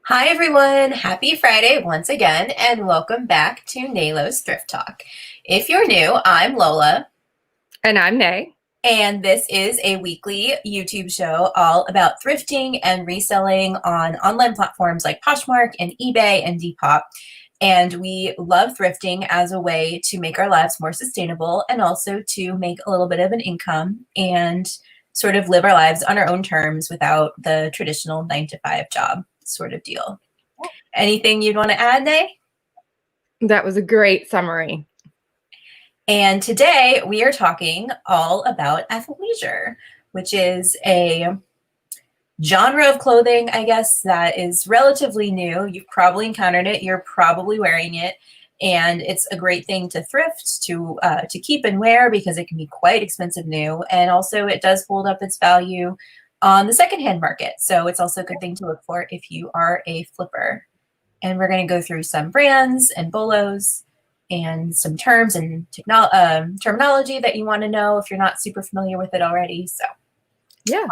Hi everyone, happy Friday once again, and welcome back to Naylo's Thrift Talk. If you're new, I'm Lola, And I'm Nay. and this is a weekly YouTube show all about thrifting and reselling on online platforms like Poshmark and eBay and Depop. And we love thrifting as a way to make our lives more sustainable and also to make a little bit of an income and sort of live our lives on our own terms without the traditional 9 to 5 job sort of deal. Anything you'd want to add, Nay? That was a great summary. And today we are talking all about athleisure, which is a genre of clothing, I guess, that is relatively new. You've probably encountered it. You're probably wearing it. And it's a great thing to thrift, to keep and wear because it can be quite expensive new. And also it does hold up its value on the secondhand market. So it's also a good thing to look for if you are a flipper. And we're going to go through some brands and BOLOs and some terms and terminology that you want to know if you're not super familiar with it already. So, Yeah.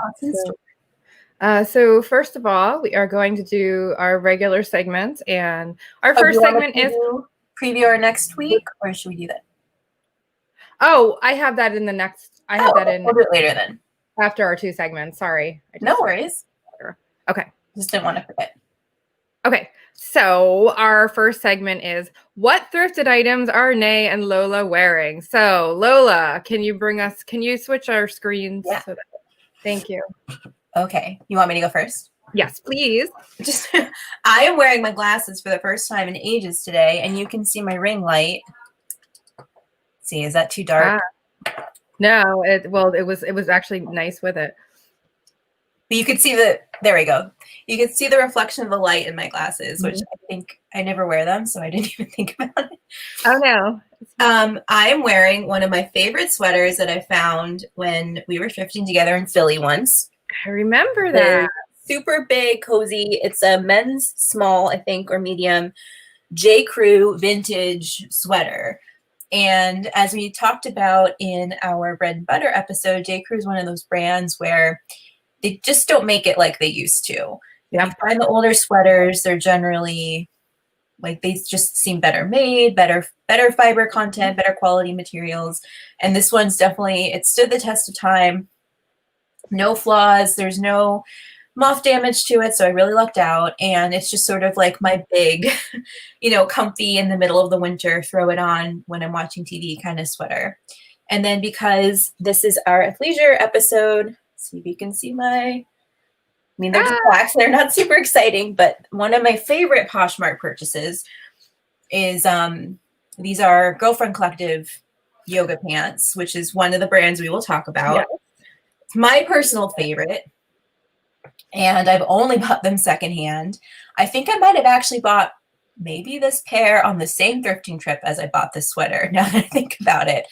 So first of all, we are going to do our regular segments, and our first segment is preview our next week, or should we do that? Oh, I have that in the next. I have that in. We'll do it later then. After our two segments. Sorry. No worries. Okay. Just didn't want to forget. Okay. So our first segment is what thrifted items are Nay and Lola wearing? So Lola, can you switch our screens? Yeah. Thank you. Okay. You want me to go first? Yes, please. I am wearing my glasses for the first time in ages today, and you can see my ring light. See, is that too dark? No, it was actually nice with it. But you could see there we go. You could see the reflection of the light in my glasses, which I think I never wear them, so I didn't even think about it. Oh no. I am wearing one of my favorite sweaters that I found when we were thrifting together in Philly once. I remember that. Super big, cozy. It's a men's small, I think, or medium J. Crew vintage sweater. And as we talked about in our bread and butter episode, J. Crew is one of those brands where they just don't make it like they used to. Yeah. You find the older sweaters, they're generally like they just seem better made, better fiber content, better quality materials. And this one's definitely, it stood the test of time. No flaws. There's no moth damage to it. So I really lucked out. And it's just sort of like my big, comfy in the middle of the winter, throw it on when I'm watching TV kind of sweater. And then because this is our athleisure episode, see if you can see they're just black, so they're not super exciting, but one of my favorite Poshmark purchases is these are Girlfriend Collective yoga pants, which is one of the brands we will talk about. Yes. It's my personal favorite, and I've only bought them secondhand. I think I might have actually bought maybe this pair on the same thrifting trip as I bought this sweater, now that I think about it.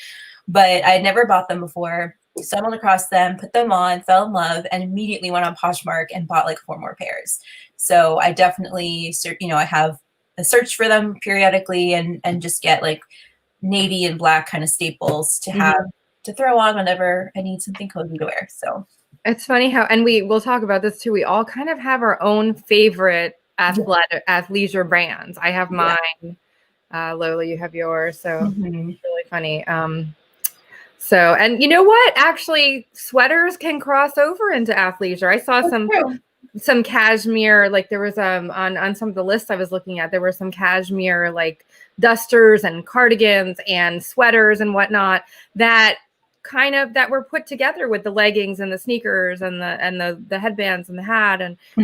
But I'd never bought them before. Stumbled across them, put them on, fell in love, and immediately went on Poshmark and bought like 4 more pairs. So I definitely, I have a search for them periodically and just get like navy and black kind of staples to have to throw on whenever I need something cozy to wear. So it's funny how, and we'll talk about this too. We all kind of have our own favorite athleisure brands. I have mine. Lola, you have yours. So it's really funny. So, and you know what? Actually, sweaters can cross over into athleisure. I saw some cashmere, like there was on some of the lists I was looking at, there were some cashmere like dusters and cardigans and sweaters and whatnot that were put together with the leggings and the sneakers and the headbands and the hat, and so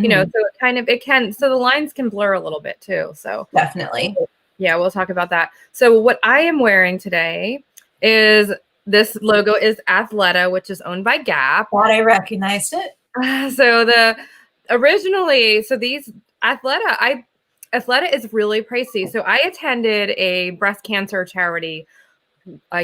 so the lines can blur a little bit too. So definitely. Yeah, we'll talk about that. So what I am wearing today is this logo is Athleta, which is owned by Gap. Thought I recognized it. So these Athleta is really pricey. So I attended a breast cancer charity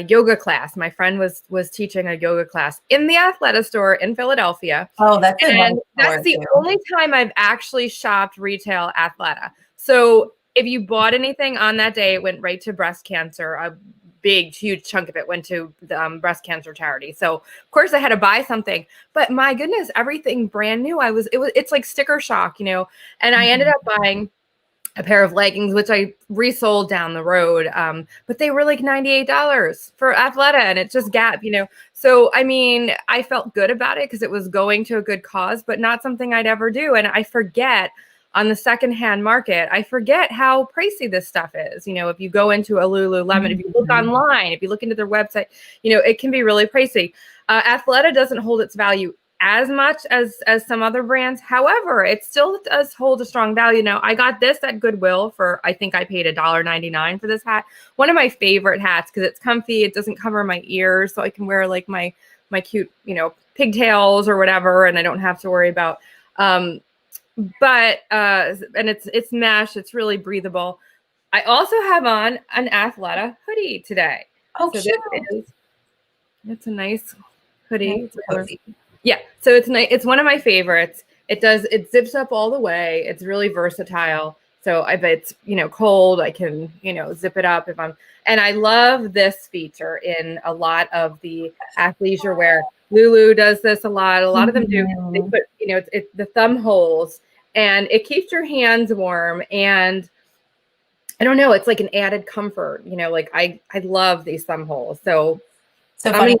yoga class. My friend was teaching a yoga class in the Athleta store in Philadelphia. Oh, that's the only time I've actually shopped retail Athleta. So if you bought anything on that day, it went right to breast cancer. big, huge chunk of it went to the breast cancer charity. So of course I had to buy something, but my goodness, everything brand new. It's like sticker shock, you know, and I ended up buying a pair of leggings, which I resold down the road. But they were like $98 for Athleta, and it's just Gap, you know? So, I mean, I felt good about it because it was going to a good cause, but not something I'd ever do. And I forget on the secondhand market, I forget how pricey this stuff is. You know, if you go into a Lululemon, if you look online, if you look into their website, you know, it can be really pricey. Athleta doesn't hold its value as much as some other brands. However, it still does hold a strong value. Now, I got this at Goodwill for, I think I paid $1.99 for this hat. One of my favorite hats because it's comfy. It doesn't cover my ears, so I can wear like my cute, you know, pigtails or whatever, and I don't have to worry about. And it's mesh. It's really breathable. I also have on an Athleta hoodie today. Oh, so cute. It's a nice hoodie. Cozy. Yeah, so it's nice. It's one of my favorites. It zips up all the way. It's really versatile. So if it's, you know, cold, I can, you know, zip it up and I love this feature in a lot of the athleisure wear. Lulu does this a lot. A lot of them do. They put, you know, it's the thumb holes, and it keeps your hands warm, and I don't know, it's like an added comfort, you know, like I love these thumb holes. So funny.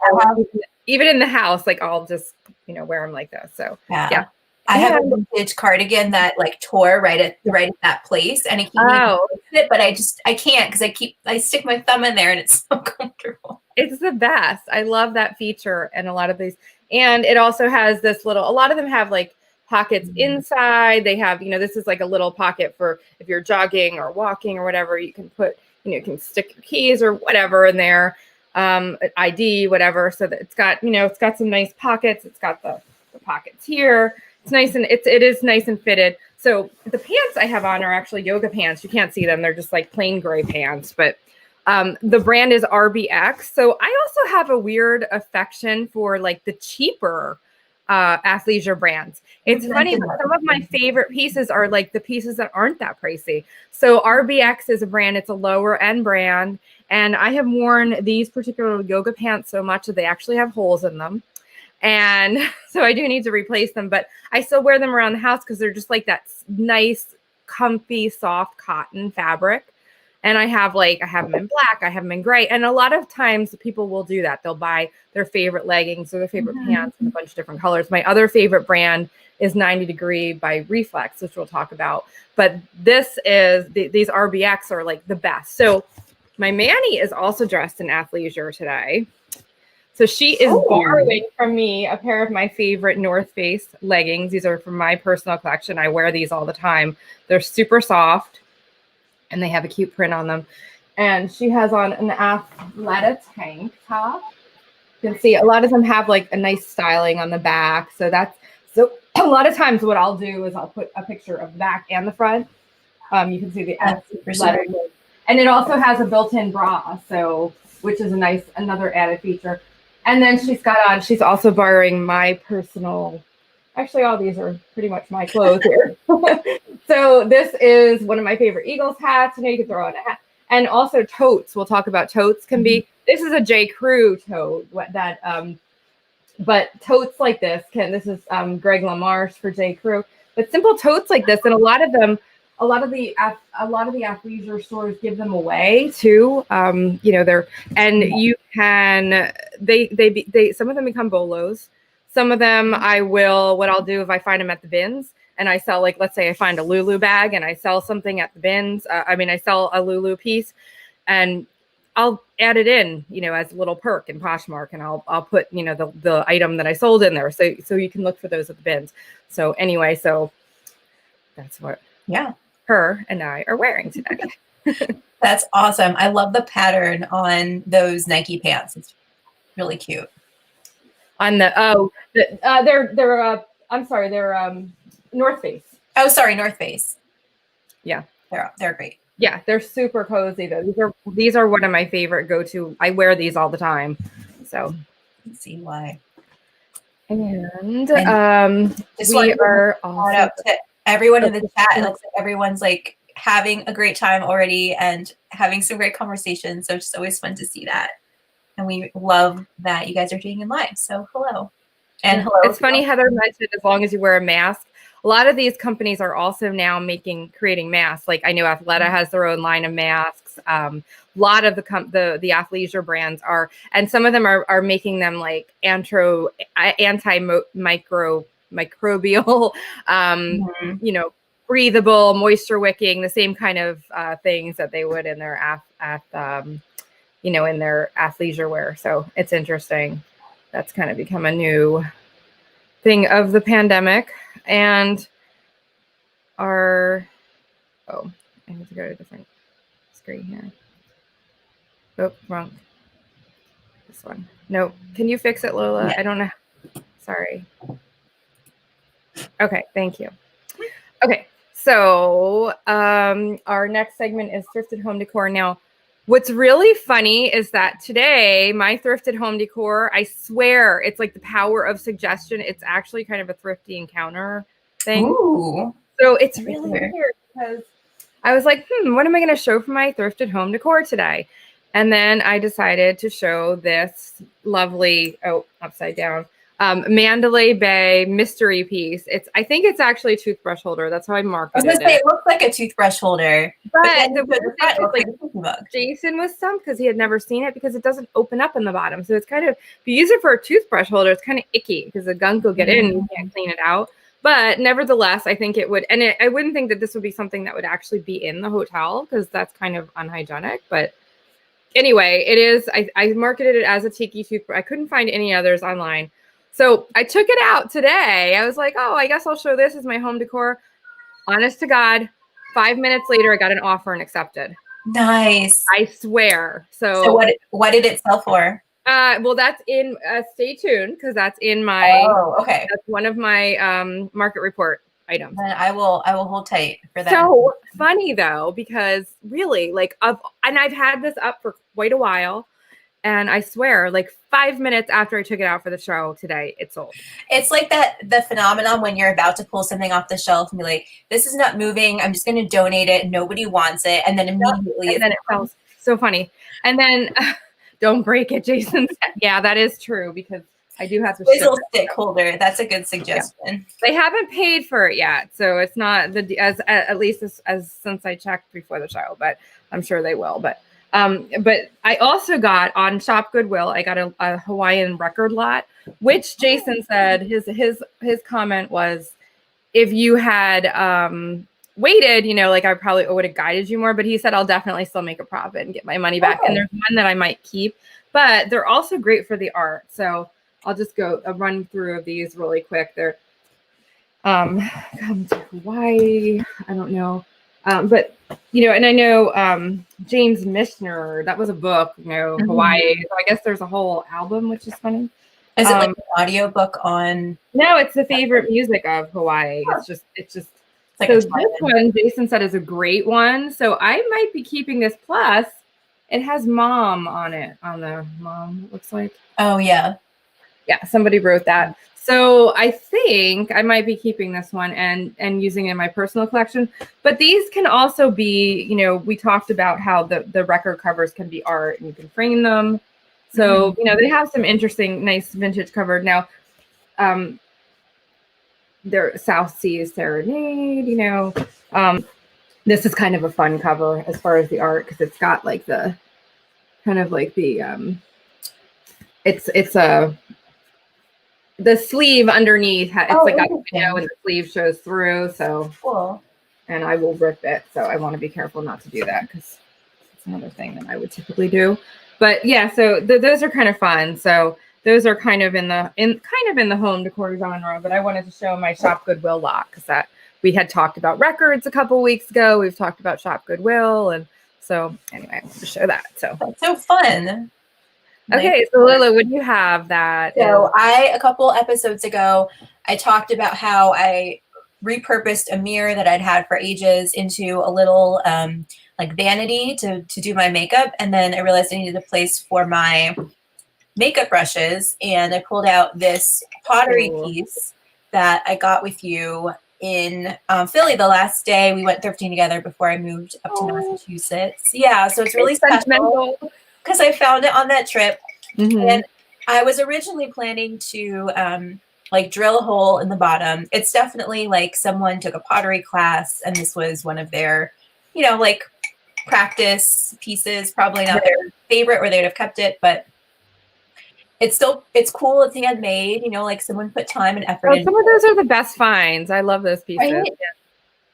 Even in the house, like I'll just, you know, wear them like this. So yeah. I have a vintage cardigan that like tore right at that place, and I keep needing to fix it, but I can't because I stick my thumb in there and it's so comfortable. It's the best. I love that feature, and a lot of these, and it also has this little. A lot of them have like pockets inside. They have, you know, this is like a little pocket for if you're jogging or walking or whatever. You can put, you know, you can stick your keys or whatever in there. ID, whatever. So that it's got, you know, it's got some nice pockets. It's got the pockets here. It's nice, and it is nice and fitted. So the pants I have on are actually yoga pants. You can't see them. They're just like plain gray pants, but the brand is RBX. So I also have a weird affection for like the cheaper athleisure brands. It's funny, but some of my favorite pieces are like the pieces that aren't that pricey. So RBX is a brand. It's a lower end brand. And I have worn these particular yoga pants so much that they actually have holes in them. And so I do need to replace them, but I still wear them around the house because they're just like that nice, comfy, soft cotton fabric. And I have them in black, I have them in gray. And a lot of times people will do that. They'll buy their favorite leggings or their favorite pants in a bunch of different colors. My other favorite brand is 90 Degree by Reflex, which we'll talk about. But this is, these RBX are like the best. So my Manny is also dressed in athleisure today. So she is borrowing from me a pair of my favorite North Face leggings. These are from my personal collection. I wear these all the time. They're super soft, and they have a cute print on them. And she has on an Athleta tank top. You can see a lot of them have like a nice styling on the back. So a lot of times what I'll do is I'll put a picture of the back and the front. You can see the Athleta. And it also has a built-in bra, so which is another added feature. And then she's also borrowing my personal, actually all these are pretty much my clothes here. So this is one of my favorite Eagles hats. You know, you can throw on a hat. And also totes. We'll talk about totes can be, this is a J. Crew tote but totes like this this is Greg LaMarche for J. Crew. But simple totes like this, and a lot of the athleisure stores give them away too. You know, you can, some of them become BOLOs. Some of them what I'll do if I find them at the bins and I sell, like, let's say I find a Lulu bag and I sell something at the bins. I sell a Lulu piece and I'll add it in, you know, as a little perk in Poshmark, and I'll put, you know, the item that I sold in there. So you can look for those at the bins. So anyway, so that's what, her and I are wearing today. That's awesome. I love the pattern on those Nike pants. It's really cute. On they're North Face. Oh, sorry, North Face. Yeah, they're great. Yeah, they're super cozy though. These are one of my favorite go-to. I wear these all the time. So let's see why. And we are also to everyone in the chat. It looks like everyone's like having a great time already and having some great conversations. So it's just always fun to see that. And we love that you guys are doing it live. So hello. And hello. It's funny, Heather mentioned as long as you wear a mask. A lot of these companies are also now creating masks. Like I know Athleta has their own line of masks. A lot of the athleisure brands are, and some of them are making them like antimicrobial, you know, breathable, moisture wicking, the same kind of things that they would in their you know, in their athleisure wear. So it's interesting. That's kind of become a new thing of the pandemic. And I need to go to a different screen here. Oh, wrong. This one. No, can you fix it, Lola? Yeah. I don't know. Sorry. Okay, thank you. Okay, so our next segment is thrifted home decor. Now, what's really funny is that today, my thrifted home decor, I swear it's like the power of suggestion. It's actually kind of a thrifty encounter thing. Ooh. So it's really weird because I was like, what am I going to show for my thrifted home decor today? And then I decided to show this lovely, upside down, Mandalay Bay mystery piece. I think it's actually a toothbrush holder. That's how I marketed it. It looks like a toothbrush holder. But Jason was stumped because he had never seen it because it doesn't open up in the bottom. So it's kind of, if you use it for a toothbrush holder, it's kind of icky because the gunk will get in and you can't clean it out. But nevertheless, I think it would, and I wouldn't think that this would be something that would actually be in the hotel because that's kind of unhygienic. But anyway, it is, I marketed it as a tiki toothbrush. I couldn't find any others online. So I took it out today. I was like, I guess I'll show this as my home decor. Honest to God, 5 minutes later, I got an offer and accepted. Nice. I swear. So what did it sell for? Well, that's in, stay tuned because that's in my, okay. That's one of my market report items. Then I will hold tight for that. So funny though, because really and I've had this up for quite a while. And I swear, like 5 minutes after I took it out for the show today, it sold. It's like the phenomenon when you're about to pull something off the shelf and be like, this is not moving. I'm just going to donate it. Nobody wants it. And then immediately it sells. So funny. And then don't break it, Jason said. Yeah, that is true because I do have to Whistle stick holder. That's a good suggestion. Yeah. They haven't paid for it yet. So it's not at least as since I checked before the show, but I'm sure they will. But I also got on Shop Goodwill, I got a Hawaiian record lot, which Jason said his comment was, if you had waited, like I probably would have guided you more, but he said, I'll definitely still make a profit and get my money back. And there's one that I might keep, but they're also great for the art. So I'll just go a run through of these really quick. They're come to Hawaii. I don't know. But and I know James Michener, that was a book, Hawaii. So I guess there's a whole album, which is funny. Is it like an audio book on? No, it's the favorite music of Hawaii. It's just like so this one, Jason said, is a great one. So I might be keeping this. Plus, it has mom on it. On the mom, it looks like. Oh yeah. Yeah, somebody wrote that. So I think I might be keeping this one and using it in my personal collection. But these can also be, we talked about how the record covers can be art and you can frame them. So, they have some interesting, nice vintage cover. Now, their South Seas Serenade, this is kind of a fun cover as far as the art because it's got like the kind of like the the sleeve underneath, it's like a window and the sleeve shows through. So cool. And I will rip it. So I want to be careful not to do that because it's another thing that I would typically do. But yeah, so those are kind of fun. So those are kind of in the home decor genre. But I wanted to show my Shop Goodwill lot because that we had talked about records a couple weeks ago. We've talked about Shop Goodwill, and so anyway, I wanted to show that. So that's so fun. Okay, so Lila, what do you have that? So a couple episodes ago, I talked about how I repurposed a mirror that I'd had for ages into a little like vanity to do my makeup. And then I realized I needed a place for my makeup brushes. And I pulled out this pottery piece that I got with you in Philly the last day. We went thrifting together before I moved up to Massachusetts. Yeah, so it's really special because I found it on that trip. And I was originally planning to like drill a hole in the bottom. It's definitely like someone took a pottery class and this was one of their, like practice pieces, probably not their favorite or they'd have kept it, but it's cool. It's handmade, like someone put time and effort in. Some of those are the best finds. I love those pieces. Right?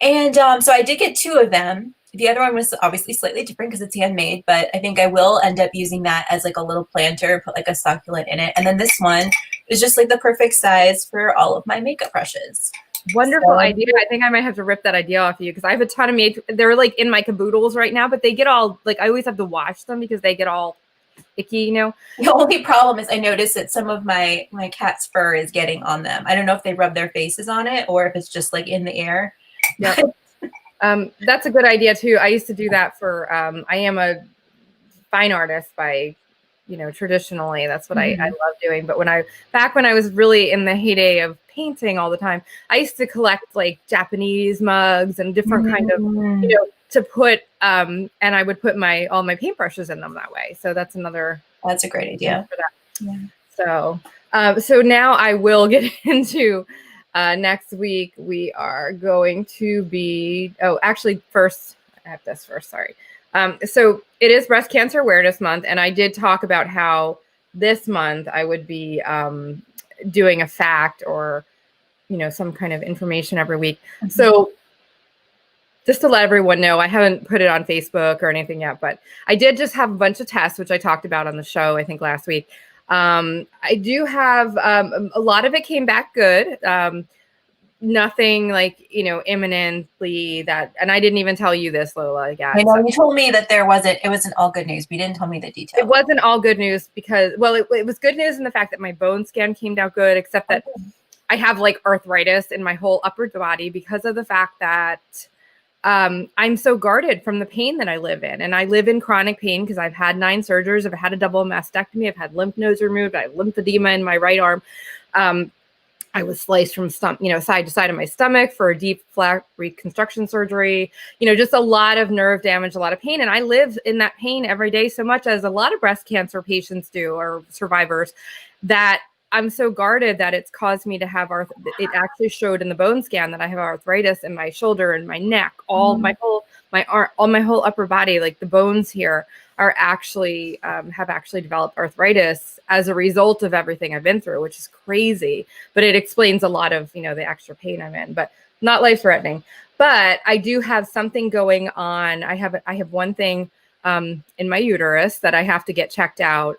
Yeah. And so I did get 2 of them. The other one was obviously slightly different because it's handmade, but I think I will end up using that as like a little planter, put like a succulent in it. And then this one is just like the perfect size for all of my makeup brushes. Wonderful idea. I think I might have to rip that idea off you because I have a ton of made. They're like in my caboodles right now, but they get all like, I always have to wash them because they get all icky, The only problem is I noticed that some of my cat's fur is getting on them. I don't know if they rub their faces on it or if it's just like in the air. Yeah. That's a good idea too. I used to do that for, I am a fine artist by, traditionally, that's what I love doing. But back when I was really in the heyday of painting all the time, I used to collect like Japanese mugs and different kind of, to put, and I would put all my paintbrushes in them that way. So that's a great idea for that. Yeah. So now I will get into, next week, we are going to be, first, I have this first, sorry. So it is Breast Cancer Awareness Month, and I did talk about how this month I would be doing a fact or, some kind of information every week. So just to let everyone know, I haven't put it on Facebook or anything yet, but I did just have a bunch of tests, which I talked about on the show, I think last week. I do have a lot of it came back good. Nothing like, imminently that, and I didn't even tell you this, Lola. Yeah, I know you told me that it wasn't all good news. You didn't tell me the details. It wasn't all good news because, well, it was good news in the fact that my bone scan came out good, except that I have like arthritis in my whole upper body because of the fact that I'm so guarded from the pain that I live in. And I live in chronic pain because I've had 9 surgeries. I've had a double mastectomy. I've had lymph nodes removed. I have lymphedema in my right arm. I was sliced from side to side of my stomach for a deep flat reconstruction surgery, just a lot of nerve damage, a lot of pain. And I live in that pain every day so much, as a lot of breast cancer patients do, or survivors, that I'm so guarded that it's caused me to have it actually showed in the bone scan that I have arthritis in my shoulder and my neck, my whole upper body, like the bones here are actually have actually developed arthritis as a result of everything I've been through, which is crazy. But it explains a lot of, the extra pain I'm in, but not life-threatening. But I do have something going on. I have one thing in my uterus that I have to get checked out.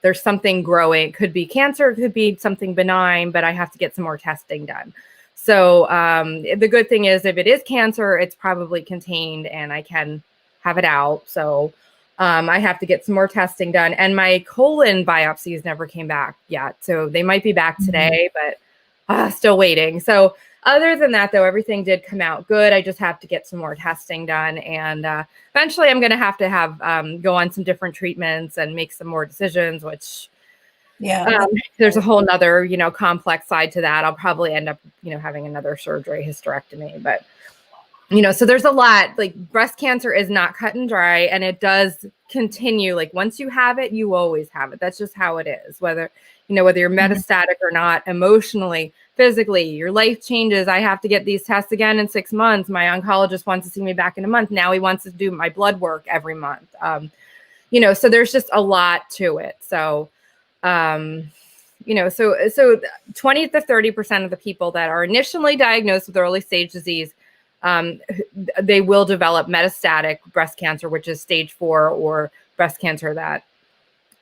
There's something growing. It could be cancer, it could be something benign, but I have to get some more testing done. So the good thing is, if it is cancer, it's probably contained and I can have it out. So I have to get some more testing done. And my colon biopsies never came back yet. So they might be back today, but still waiting. So other than that, though, everything did come out good. I just have to get some more testing done. And eventually I'm going to have go on some different treatments and make some more decisions, which there's a whole nother, complex side to that. I'll probably end up, having another surgery, hysterectomy, but so there's a lot. Like, breast cancer is not cut and dry, and it does continue. Like, once you have it, you always have it. That's just how it is. Whether you're metastatic or not, emotionally, physically, your life changes. I have to get these tests again in 6 months. My oncologist wants to see me back in a month. Now he wants to do my blood work every month. So there's just a lot to it. So, so 20 to 30% of the people that are initially diagnosed with early stage disease, they will develop metastatic breast cancer, which is stage 4, or breast cancer that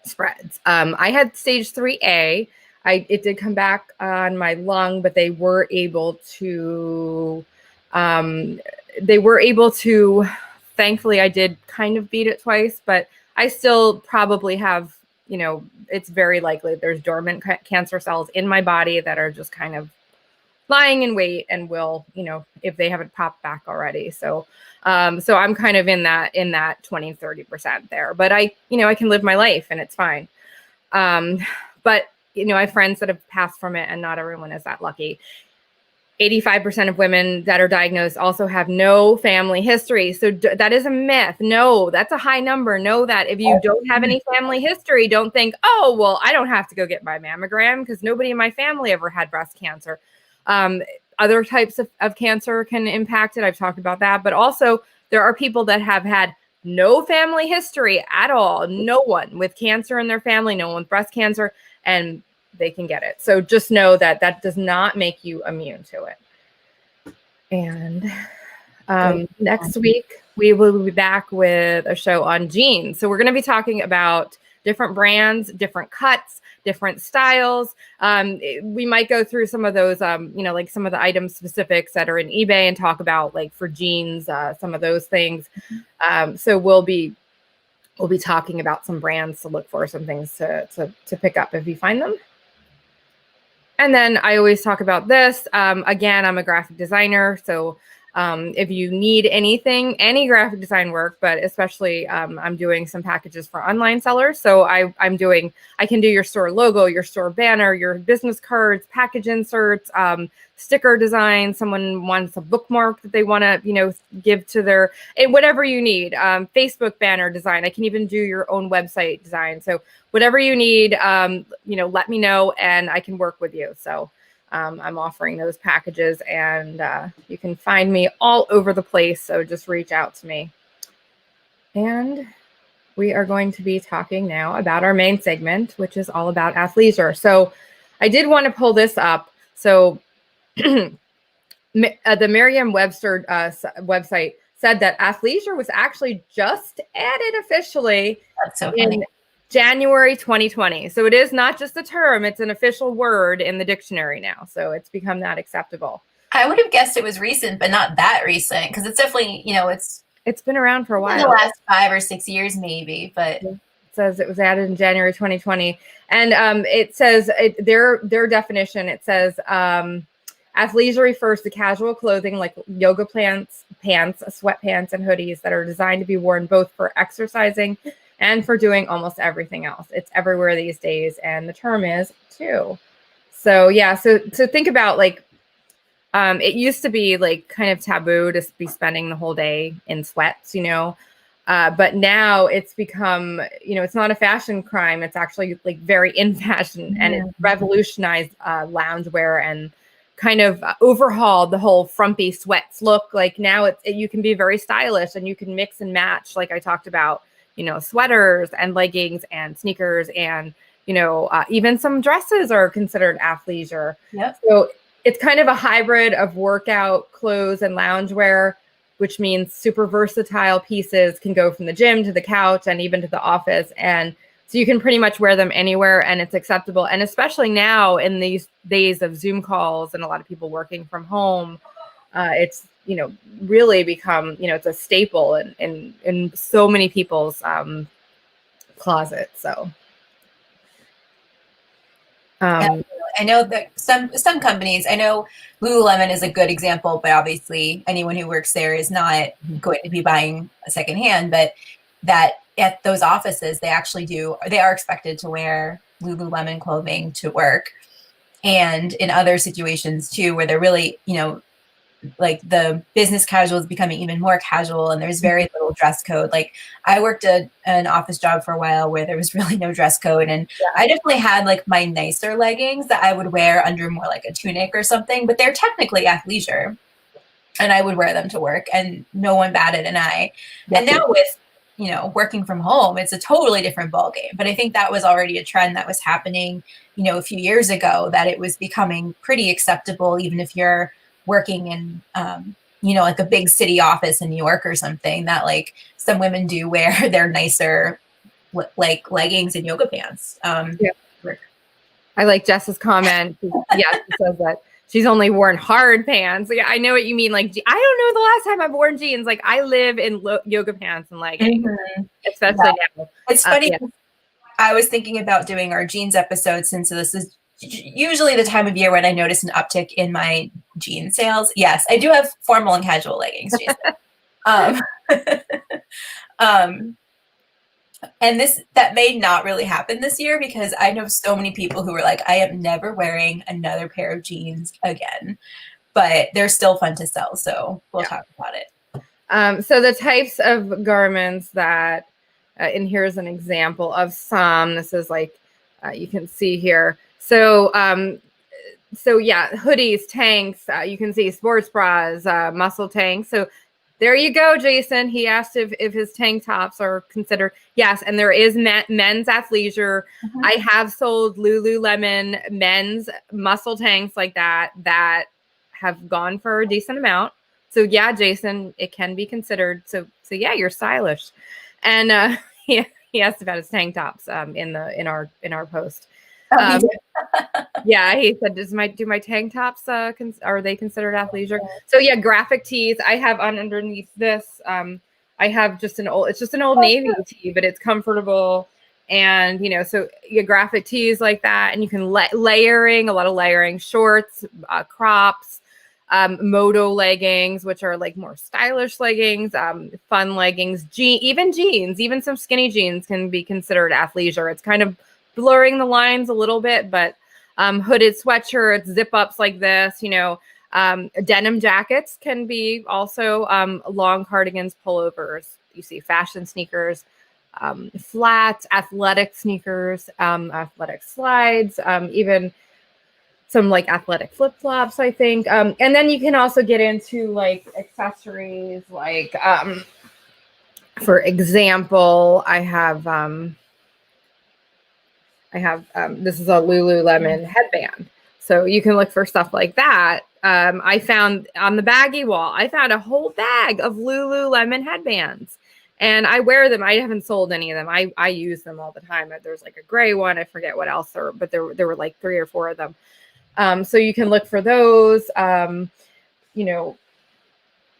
spreads. I had stage 3A. It did come back on my lung, but they were able to, thankfully I did kind of beat it twice, but I still probably have, it's very likely there's dormant cancer cells in my body that are just kind of lying in wait and will, if they haven't popped back already. So I'm kind of in that 20-30% there, but I can live my life and it's fine. But I have friends that have passed from it, and not everyone is that lucky. 85% of women that are diagnosed also have no family history. So that is a myth. No, that's a high number. Know that if you don't have any family history, don't think, oh, well, I don't have to go get my mammogram because nobody in my family ever had breast cancer. Other types of cancer can impact it. I've talked about that. But also, there are people that have had no family history at all. No one with cancer in their family, no one with breast cancer, and they can get it. So just know that that does not make you immune to it. And next week, we will be back with a show on jeans. So we're going to be talking about different brands, different cuts, different styles. We might go through some of those, like some of the item specifics that are in eBay and talk about, like, for jeans, some of those things. So we'll be talking about some brands to look for, some things to pick up if you find them. And then I always talk about this. Again, I'm a graphic designer. So if you need anything, any graphic design work, but especially I'm doing some packages for online sellers. So I can do your store logo, your store banner, your business cards, package inserts, sticker design. Someone wants a bookmark that they want to, give to their, whatever you need. Facebook banner design. I can even do your own website design. So whatever you need, let me know and I can work with you. So I'm offering those packages, and you can find me all over the place. So just reach out to me. And we are going to be talking now about our main segment, which is all about athleisure. So I did want to pull this up. So the Merriam-Webster website said that athleisure was actually just added officially. That's so funny. In January 2020. So it is not just a term, it's an official word in the dictionary now. So it's become that acceptable. I would have guessed it was recent, but not that recent, because it's definitely, it's been around for a while. In the last 5 or 6 years, maybe, but it says it was added in January 2020. And it says their definition, it says athleisure refers to casual clothing like yoga pants, sweatpants, and hoodies that are designed to be worn both for exercising and for doing almost everything else. It's everywhere these days, and the term is too. So yeah, so think about, like, it used to be like kind of taboo to be spending the whole day in sweats, but now it's become, it's not a fashion crime. It's actually like very in fashion, and it's revolutionized loungewear and kind of overhauled the whole frumpy sweats look. Like now you can be very stylish and you can mix and match, like I talked about, sweaters and leggings and sneakers and, even some dresses are considered athleisure. Yep. So it's kind of a hybrid of workout clothes and loungewear, which means super versatile pieces can go from the gym to the couch and even to the office. And so you can pretty much wear them anywhere and it's acceptable. And especially now in these days of Zoom calls and a lot of people working from home, it's, really become, it's a staple in so many people's closets. So I know that some companies, I know Lululemon is a good example, but obviously anyone who works there is not going to be buying a secondhand, but that at those offices, they are expected to wear Lululemon clothing to work. And in other situations too, where they're really, like the business casual is becoming even more casual and there's very little dress code. Like I worked an office job for a while where there was really no dress code. And I definitely had like my nicer leggings that I would wear under more like a tunic or something, but they're technically athleisure and I would wear them to work and no one batted an eye. Yep. And now with, working from home, it's a totally different ballgame. But I think that was already a trend that was happening, a few years ago, that it was becoming pretty acceptable, even if you're working in, like a big city office in New York or something, that like some women do wear their nicer like leggings and yoga pants. I like Jess's comment. She says that she's only worn hard pants. Like, I know what you mean. Like, I don't know the last time I've worn jeans. Like I live in yoga pants and leggings, especially now. It's funny. I was thinking about doing our jeans episode, since this is usually the time of year when I notice an uptick in my jean sales. Yes, I do have formal and casual leggings. And that may not really happen this year, because I know so many people who were like, I am never wearing another pair of jeans again. but they're still fun to sell. So we'll talk about it. So the types of garments that, and here's an example of some. This is like, you can see here. So, yeah, hoodies, tanks, you can see sports bras, muscle tanks. So there you go, Jason. He asked if his tank tops are considered. Yes, and there is men's athleisure. I have sold Lululemon men's muscle tanks like that have gone for a decent amount. So yeah, Jason, it can be considered. So yeah, you're stylish. And he asked about his tank tops in our post. Yeah, he said, do my tank tops are they considered athleisure? So yeah, graphic tees. I have underneath this. I have just an old navy tee, but it's comfortable, and so you graphic tees like that, and you can layering, a lot of layering, shorts, crops, moto leggings, which are like more stylish leggings, fun leggings, even jeans, even some skinny jeans can be considered athleisure. It's kind of blurring the lines a little bit, but hooded sweatshirts, zip ups like this, denim jackets can be also long cardigans, pullovers. You see fashion sneakers, flat athletic sneakers, athletic slides, even some like athletic flip-flops, I think. And then you can also get into like accessories, like for example, I have this is a Lululemon headband. So you can look for stuff like that. I found on the baggy wall, I found a whole bag of Lululemon headbands, and I wear them. I haven't sold any of them. I use them all the time. There's like a gray one. I forget what else, but there were like 3 or 4 of them. So you can look for those.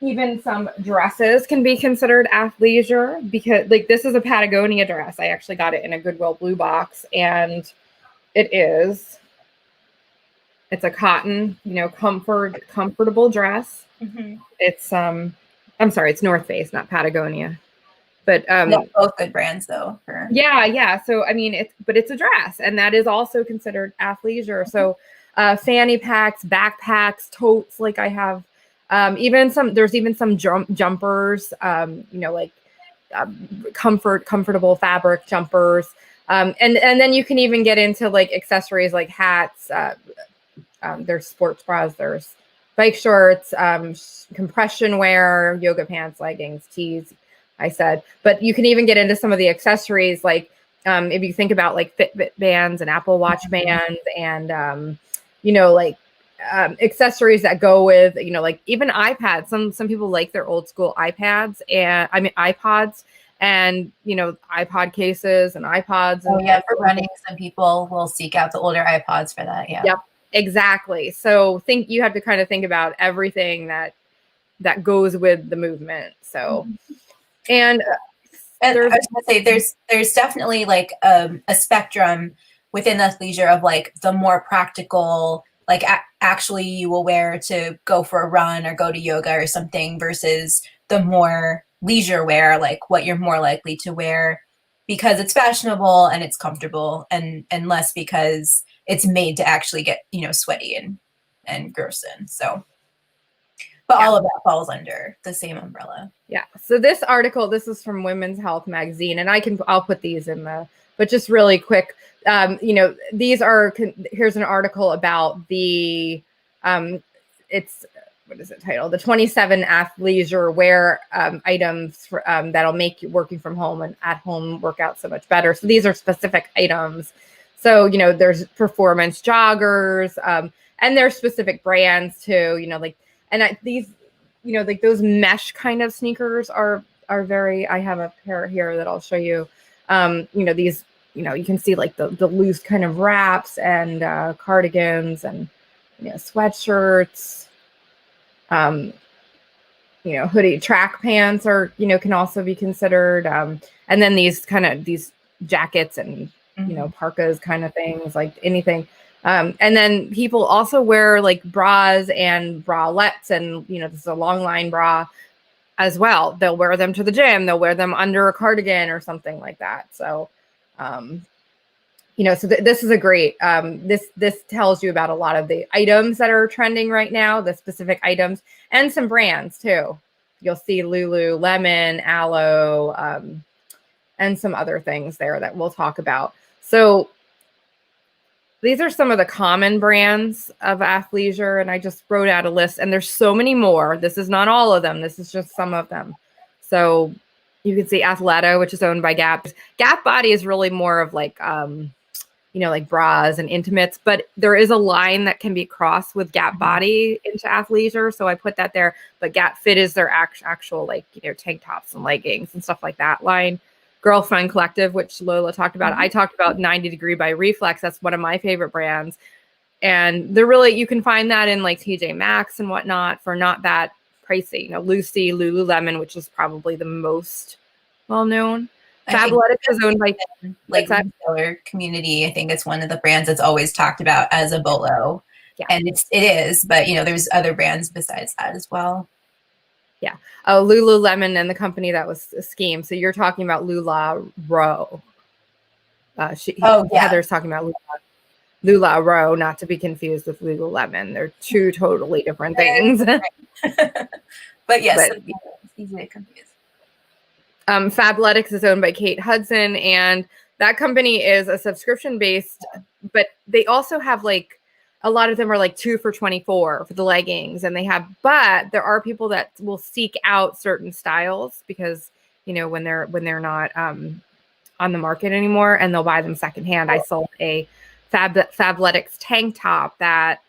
Even some dresses can be considered athleisure, because like this is a Patagonia dress. I actually got it in a Goodwill blue box, and it's a cotton, comfortable dress. It's I'm sorry, it's North Face, not Patagonia. But both good brands though. Yeah. So I mean, it's a dress, and that is also considered athleisure. So fanny packs, backpacks, totes, like I have. There's even some jumpers, like comfortable fabric jumpers. And then you can even get into like accessories like hats. There's sports bras, there's bike shorts, compression wear, yoga pants, leggings, tees, I said. But you can even get into some of the accessories, like if you think about like Fitbit bands and Apple Watch bands, and accessories that go with, like even iPads. Some people like their old school iPads, and iPods, and iPod cases and iPods. For running, some people will seek out the older iPods for that. Yeah. Yep, exactly. So you have to kind of think about everything that goes with the movement. So, and I was gonna say there's definitely like a spectrum within athleisure of like the more practical, like actually you will wear to go for a run or go to yoga or something, versus the more leisure wear, like what you're more likely to wear because it's fashionable and it's comfortable, and less because it's made to actually get sweaty and gross in. So, but all of that falls under the same umbrella. Yeah. So this article, this is from Women's Health magazine, and I'll put these in but just really quick, these are, here's an article about the, what is it titled? The 27 athleisure wear items for, that'll make you working from home and at home workout so much better. So these are specific items. So, there's performance joggers, and there's specific brands too, these, like those mesh kind of sneakers are very, I have a pair here that I'll show you. These, you can see like the loose kind of wraps and cardigans and, sweatshirts, hoodie track pants are, can also be considered. And then these jackets and, parkas kind of things, like anything. And then people also wear like bras and bralettes, and, this is a long line bra as well. They'll wear them to the gym. They'll wear them under a cardigan or something like that. So, So this is a great, this tells you about a lot of the items that are trending right now, the specific items, and some brands too. You'll see Lululemon, Aloe, and some other things there that we'll talk about. So these are some of the common brands of athleisure, and I just wrote out a list, and there's so many more. This is not all of them. This is just some of them. So you can see Athleta, which is owned by Gap. Gap Body is really more of like, like bras and intimates, but there is a line that can be crossed with Gap Body into athleisure. So I put that there, but Gap Fit is their actual like, tank tops and leggings and stuff like that line. Girlfriend Collective, which Lola talked about. I talked about 90 Degree by Reflex. That's one of my favorite brands. And they're really, you can find that in like TJ Maxx and whatnot for not that pricey. Lucy, Lululemon, which is probably the most well-known. Fabletics is owned by like the retailer community. I think it's one of the brands that's always talked about as a BOLO. Yeah. And it is, but there's other brands besides that as well. Yeah. Oh, Lululemon and the company that was a scheme. So you're talking about LuLaRoe. Heather's talking about LuLaRoe, not to be confused with Lululemon. They're two totally different things. But yes, it's easy to confuse. Fabletics is owned by Kate Hudson, and that company is a subscription-based, but they also have like, a lot of them are like 2 for $24 for the leggings, and but there are people that will seek out certain styles because, when they're not on the market anymore, and they'll buy them secondhand. I sold a Fabletics tank top that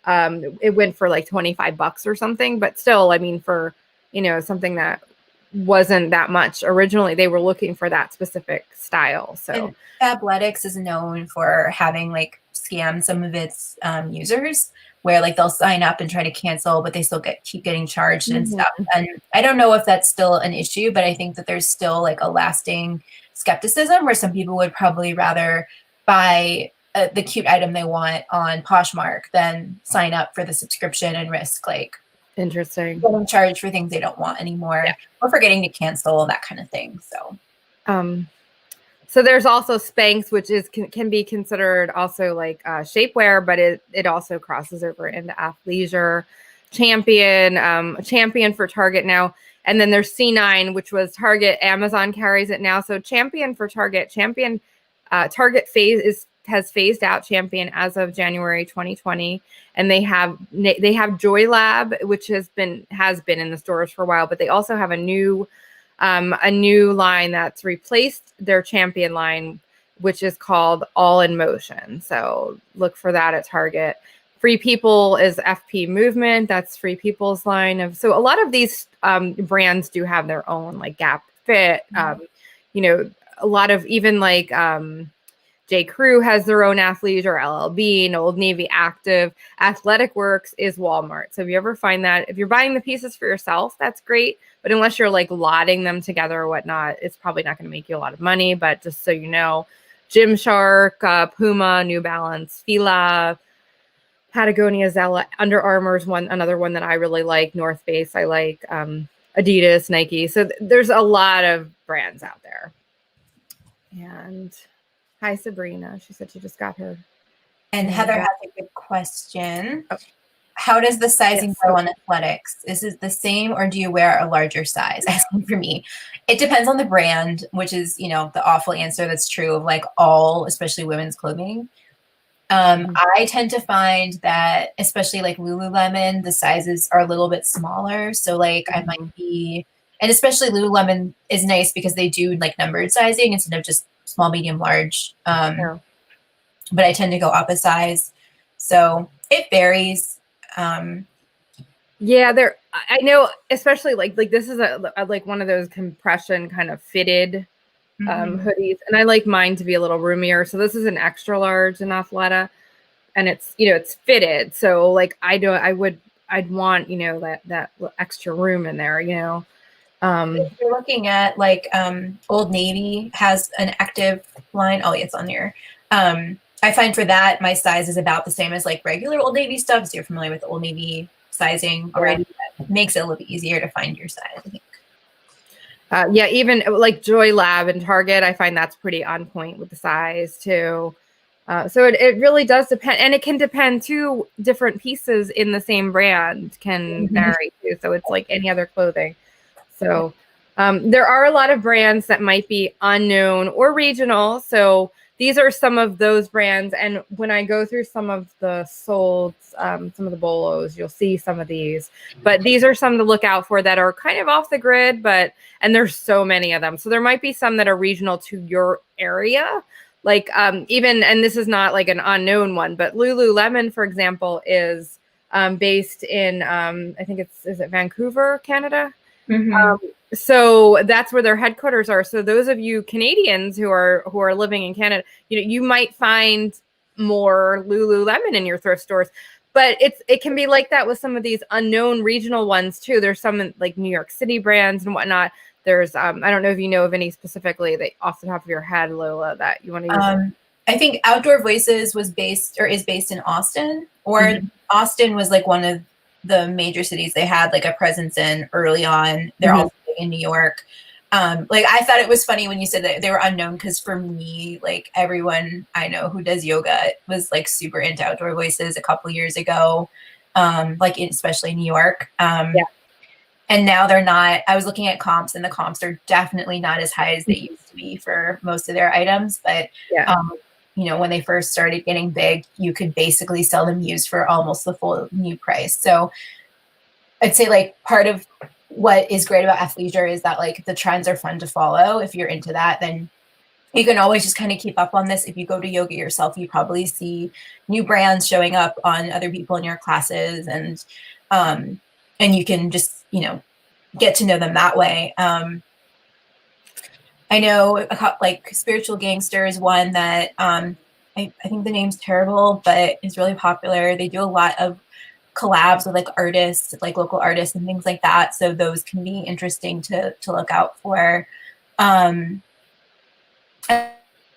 it went for like $25 or something, but still, I mean, for, something that wasn't that much originally, they were looking for that specific style. So Fabletics is known for having like scammed some of its users, where like they'll sign up and try to cancel, but they still keep getting charged and stuff. And I don't know if that's still an issue, but I think that there's still like a lasting skepticism where some people would probably rather buy the cute item they want on Poshmark than sign up for the subscription and risk like interesting getting charged for things they don't want anymore, or forgetting to cancel, that kind of thing. So there's also Spanx, which can be considered also like shapewear, but it also crosses over into athleisure. Champion for Target now, and then there's C9, which was Target. Amazon carries it now. So Champion for Target. Target has phased out Champion as of January 2020, and they have Joy Lab, which has been in the stores for a while, but they also have a new line that's replaced their Champion line, which is called All in Motion. So look for that at Target. Free People is FP Movement. That's Free People's line so a lot of these brands do have their own, like Gap Fit, a lot of even like J. Crew has their own athleisure, LLB, and Old Navy Active. Athletic Works is Walmart. So if you ever find that, if you're buying the pieces for yourself, that's great. But unless you're like lotting them together or whatnot, it's probably not going to make you a lot of money. But just so you know, Gymshark, Puma, New Balance, Fila, Patagonia, Zella, Under Armour is another one that I really like. North Face, I like. Adidas, Nike. So there's a lot of brands out there. And hi, Sabrina. She said she just got her. And Heather has a good question. Oh. How does the sizing go on athletics? Is it the same, or do you wear a larger size? Asking for me. It depends on the brand, which is, the awful answer that's true of like all, especially women's clothing. I tend to find that, especially like Lululemon, the sizes are a little bit smaller. So like I might be, and especially Lululemon is nice because they do like numbered sizing instead of just small, medium, large. But I tend to go up a size. So it varies. I know, especially like this is a like one of those compression kind of fitted hoodies, and I like mine to be a little roomier. So this is an extra large in Athleta, and it's it's fitted. So like I'd want that extra room in there. If you're looking at like Old Navy has an active line. Oh, yeah, it's on here. I find for that my size is about the same as like regular Old Navy stuff. So you're familiar with Old Navy sizing already. That makes it a little easier to find your size, I think. Even like Joy Lab and Target, I find that's pretty on point with the size too. So it really does depend, and it can depend too. Different pieces in the same brand can vary too. So it's like any other clothing. So there are a lot of brands that might be unknown or regional. So these are some of those brands. And when I go through some of the solds, some of the BOLOs, you'll see some of these. But these are some to look out for that are kind of off the grid, and there's so many of them. So there might be some that are regional to your area. Like even, and this is not like an unknown one, but Lululemon, for example, is based in, I think is it Vancouver, Canada? So that's where their headquarters are. So those of you Canadians who are living in Canada, you might find more Lululemon in your thrift stores, but it can be like that with some of these unknown regional ones too. There's some like New York City brands and whatnot. There's I don't know if you know of any specifically that off the top of your head, Lola, that you want to use. I think Outdoor Voices is based in Austin, or Austin was like one of the major cities they had like a presence in early on. They're also in New York. Like I thought it was funny when you said that they were unknown, because for me, like everyone I know who does yoga was like super into Outdoor Voices a couple years ago, especially in New York. And now they're not. I was looking at comps, and the comps are definitely not as high as they used to be for most of their items. But when they first started getting big, you could basically sell them used for almost the full new price. So I'd say like part of what is great about athleisure is that like the trends are fun to follow. If you're into that, then you can always just kind of keep up on this. If you go to yoga yourself, you probably see new brands showing up on other people in your classes, and you can just, get to know them that way. I know like Spiritual Gangster is one that I think the name's terrible, but it's really popular. They do a lot of collabs with like artists, like local artists and things like that. So those can be interesting to look out for. I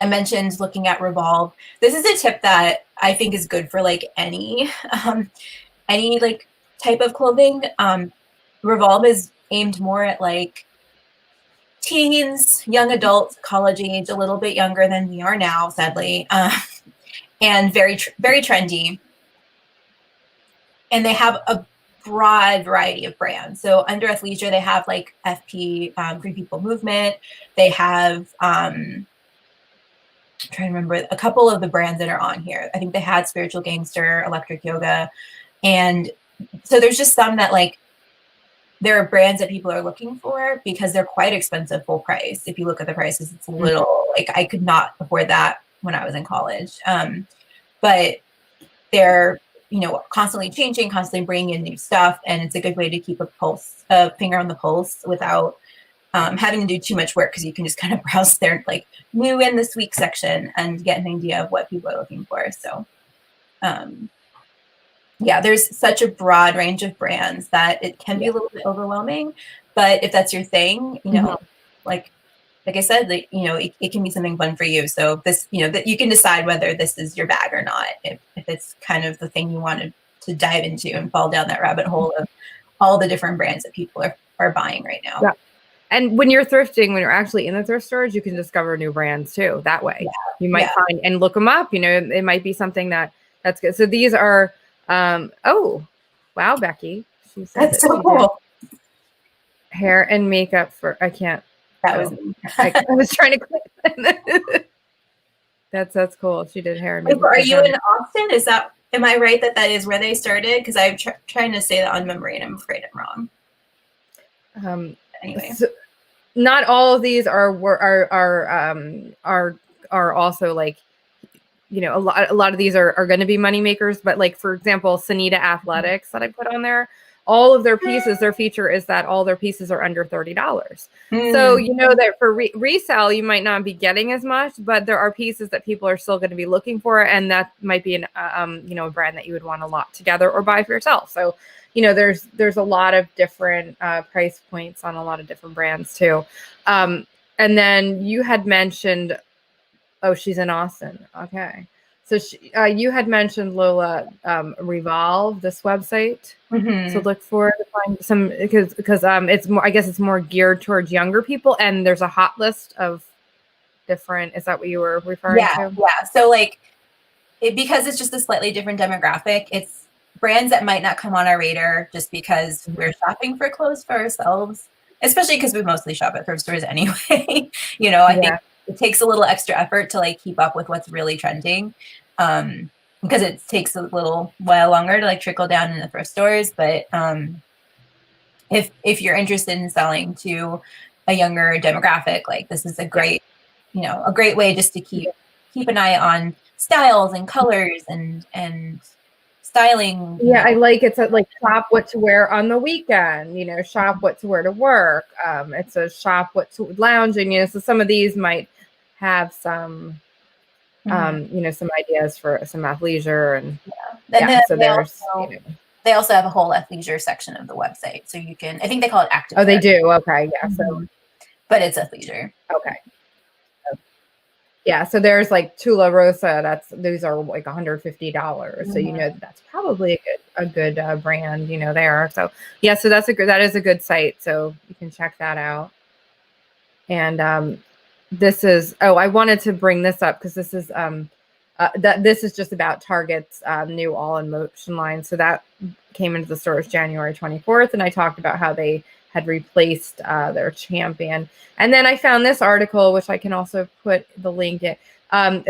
mentioned looking at Revolve. This is a tip that I think is good for like any like type of clothing. Revolve is aimed more at like teens, young adults, college age, a little bit younger than we are now, sadly, and very, very trendy. And they have a broad variety of brands. So under athleisure, they have like FP, Free People Movement. They have, I'm trying to remember a couple of the brands that are on here. I think they had Spiritual Gangster, Electric Yoga. And so there's just some that like, there are brands that people are looking for because they're quite expensive full price. If you look at the prices, it's a little like I could not afford that when I was in college. But they're, constantly changing, constantly bringing in new stuff. And it's a good way to keep a finger on the pulse without having to do too much work, because you can just kind of browse their like new in this week section and get an idea of what people are looking for. So there's such a broad range of brands that it can be a little bit overwhelming, but if that's your thing, like I said, like, it can be something fun for you. So this, that you can decide whether this is your bag or not, if it's kind of the thing you wanted to dive into and fall down that rabbit hole of all the different brands that people are buying right now. Yeah. And when you're thrifting, when you're actually in the thrift stores, you can discover new brands too. That way you might find and look them up, it might be something that's good. So these are, oh, wow, Becky. She said that's so cool. Hair and makeup for, I can't. That was, I was trying to click. That's cool. She did hair and makeup. Are you in Austin? Am I right that is where they started? Because I'm trying to say that on memory and I'm afraid I'm wrong. Anyway. So not all of these are also like, a lot of these are going to be money makers, but like, for example, Sanita Athletics that I put on there, all of their pieces, their feature is that all their pieces are under $30. So, that for resale, you might not be getting as much, but there are pieces that people are still going to be looking for. And that might be a brand that you would want to lot together or buy for yourself. So, there's a lot of different price points on a lot of different brands too. And then you had mentioned, oh, she's in Austin. Okay. So you had mentioned, Lola, Revolve, this website. So look for to find some, because it's more, I guess it's more geared towards younger people, and there's a hot list of different, is that what you were referring to? Yeah. So like because it's just a slightly different demographic, it's brands that might not come on our radar just because we're shopping for clothes for ourselves, especially because we mostly shop at thrift stores anyway. I think it takes a little extra effort to like keep up with what's really trending, because it takes a little while longer to like trickle down in the thrift stores. But if you're interested in selling to a younger demographic, like this is a great way just to keep an eye on styles and colors and styling. Yeah, I like it's like shop what to wear on the weekend, shop what to wear to work. It's a shop what to lounging, so some of these might have some some ideas for some athleisure and so there's they also have a whole athleisure section of the website, so you can, I think they call it active. Oh, they do. Okay, yeah. So but it's athleisure. Okay. Yeah, so there's like Tula Rosa. Those are like $150. So that's probably a good brand, there. So yeah, so that is a good site. So you can check that out. And this is I wanted to bring this up because this is this is just about Target's new All in Motion line. So that came into the stores January 24th, and I talked about how they had replaced their Champion. And then I found this article, which I can also put the link in.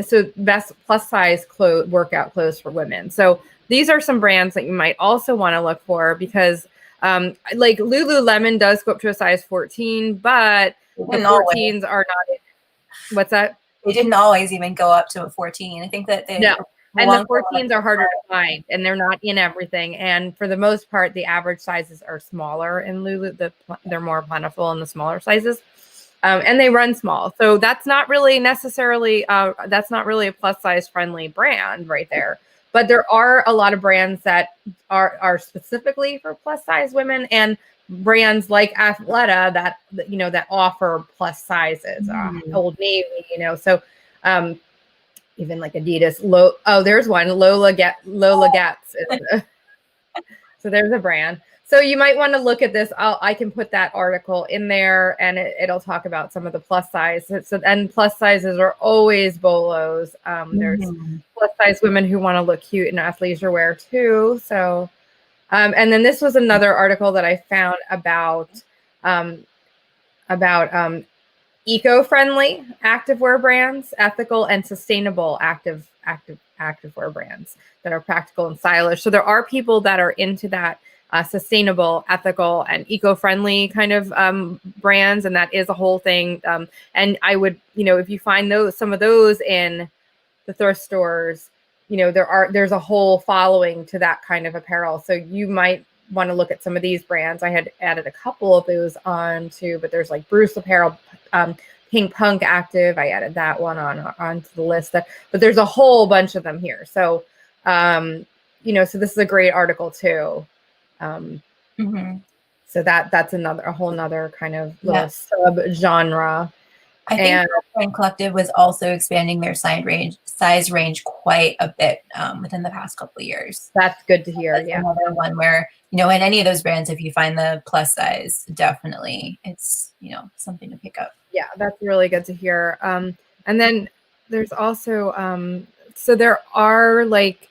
So best plus size workout clothes for women. So these are some brands that you might also want to look for, because like Lululemon does go up to a size 14, but the 14s are not. What's that? They didn't always even go up to a 14. I think that they no. And the 14s are harder to find, and they're not in everything. And for the most part, the average sizes are smaller in Lulu. They're more plentiful in the smaller sizes, and they run small. So that's not really necessarily a plus size friendly brand right there. But there are a lot of brands that are specifically for plus size women, and brands like Athleta that offer plus sizes. Old Navy, so. Even like Adidas, there's one, Lola Gets. So there's a brand. So you might want to look at this. I can put that article in there, and it'll talk about some of the plus size. And plus sizes are always BOLOs. There's plus size women who want to look cute in athleisure wear too. So, and then this was another article that I found about eco-friendly activewear brands, ethical and sustainable activewear brands that are practical and stylish. So there are people that are into that sustainable, ethical, and eco-friendly kind of brands, and that is a whole thing. And I would, if you find some of those in the thrift stores, there's a whole following to that kind of apparel. So you might want to look at some of these brands. I had added a couple of those on too, but there's like Bruce Apparel, Pink Punk Active. I added that one onto the list. But there's a whole bunch of them here. So, so this is a great article too. So that's a whole nother kind of little sub genre. I think Brand Collective was also expanding their size range quite a bit within the past couple of years. That's good to hear. That's another one where, in any of those brands, if you find the plus size, definitely it's, something to pick up. Yeah, that's really good to hear. And then there's also, so there are like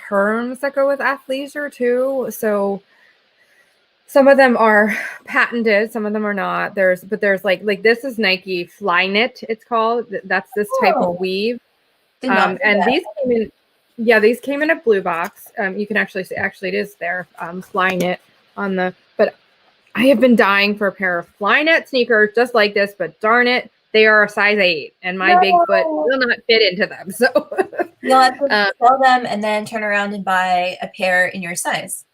terms that go with athleisure too. So some of them are patented, some of them are not. There's like this is Nike Flyknit, it's called. That's this type of weave. And these came in a blue box. You can actually see, it is there, Flyknit on the, but I have been dying for a pair of Flyknit sneakers just like this, but darn it, they are a size 8 and my big foot will not fit into them. So you'll have to sell them and then turn around and buy a pair in your size.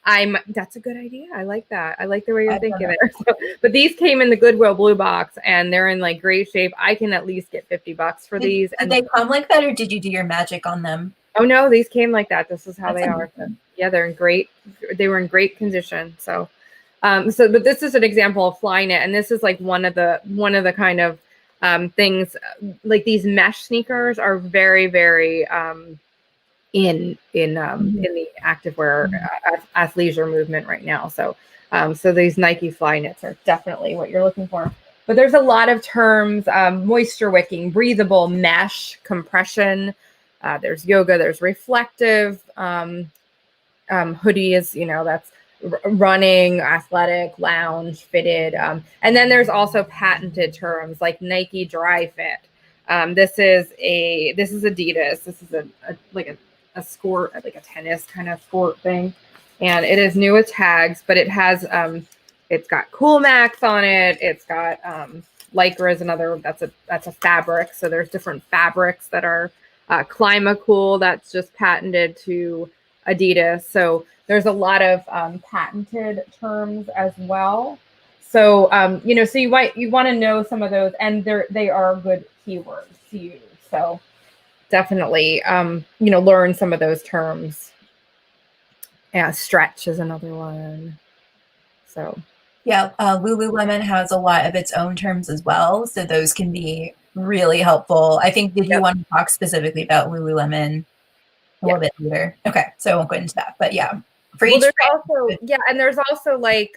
That's a good idea. I like that. I like the way you're thinking there. So, but these came in the Goodwill blue box and they're in like great shape. I can at least get $50 for these. Did they come like that, or did you do your magic on them? Oh no, these came like that. This is how they are. So, yeah, they were in great condition. So, but this is an example of Flyknit, and this is like one of the kind of things, like these mesh sneakers are very, very in the activewear athleisure movement right now. So so these Nike Flyknits are definitely what you're looking for. But there's a lot of terms: moisture wicking, breathable, mesh, compression, There's yoga, there's reflective hoodies, that's running, athletic, lounge, fitted. And then there's also patented terms like Nike Dry Fit. This is Adidas. This is a sport, like a tennis kind of sport thing. And it is new with tags, but it has, it's got Cool Max on it. It's got Lycra is another, that's a fabric. So there's different fabrics that are Climacool, that's just patented to Adidas. So there's a lot of patented terms as well. So so you want to know some of those, and they are good keywords to use. So definitely learn some of those terms. Yeah, stretch is another one. So yeah, Lululemon has a lot of its own terms as well, so those can be really helpful. I think, did you want to talk specifically about Lululemon a little bit later? Okay, so I won't go into that, but yeah. There's also like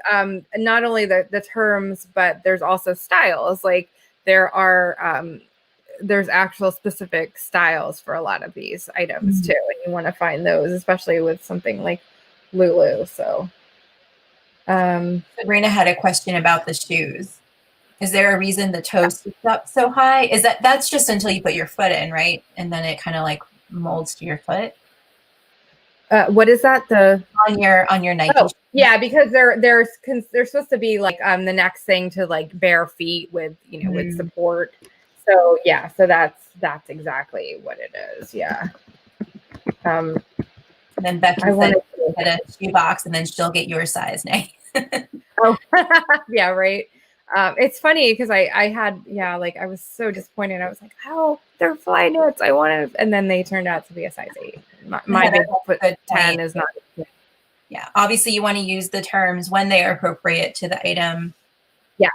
not only the terms, but there's also styles. Like there are there's actual specific styles for a lot of these items too, and you want to find those, especially with something like Lulu. So Sabrina had a question about the shoes. Is there a reason the toe sticks up so high? That's just until you put your foot in, right? And then it kind of like molds to your foot. What is that? On your Nike? Oh, yeah, because they're supposed to be like the next thing to like bare feet with with support. So yeah, so that's exactly what it is. Yeah. And then Becky said get a shoe box, and then she'll get your size next. Oh, yeah, right. It's funny because I had I was so disappointed. I was like, oh, they're fly knits. I want to, and then they turned out to be a size 8. My big foot 10 is not. Yeah, obviously you want to use the terms when they are appropriate to the item. Yes.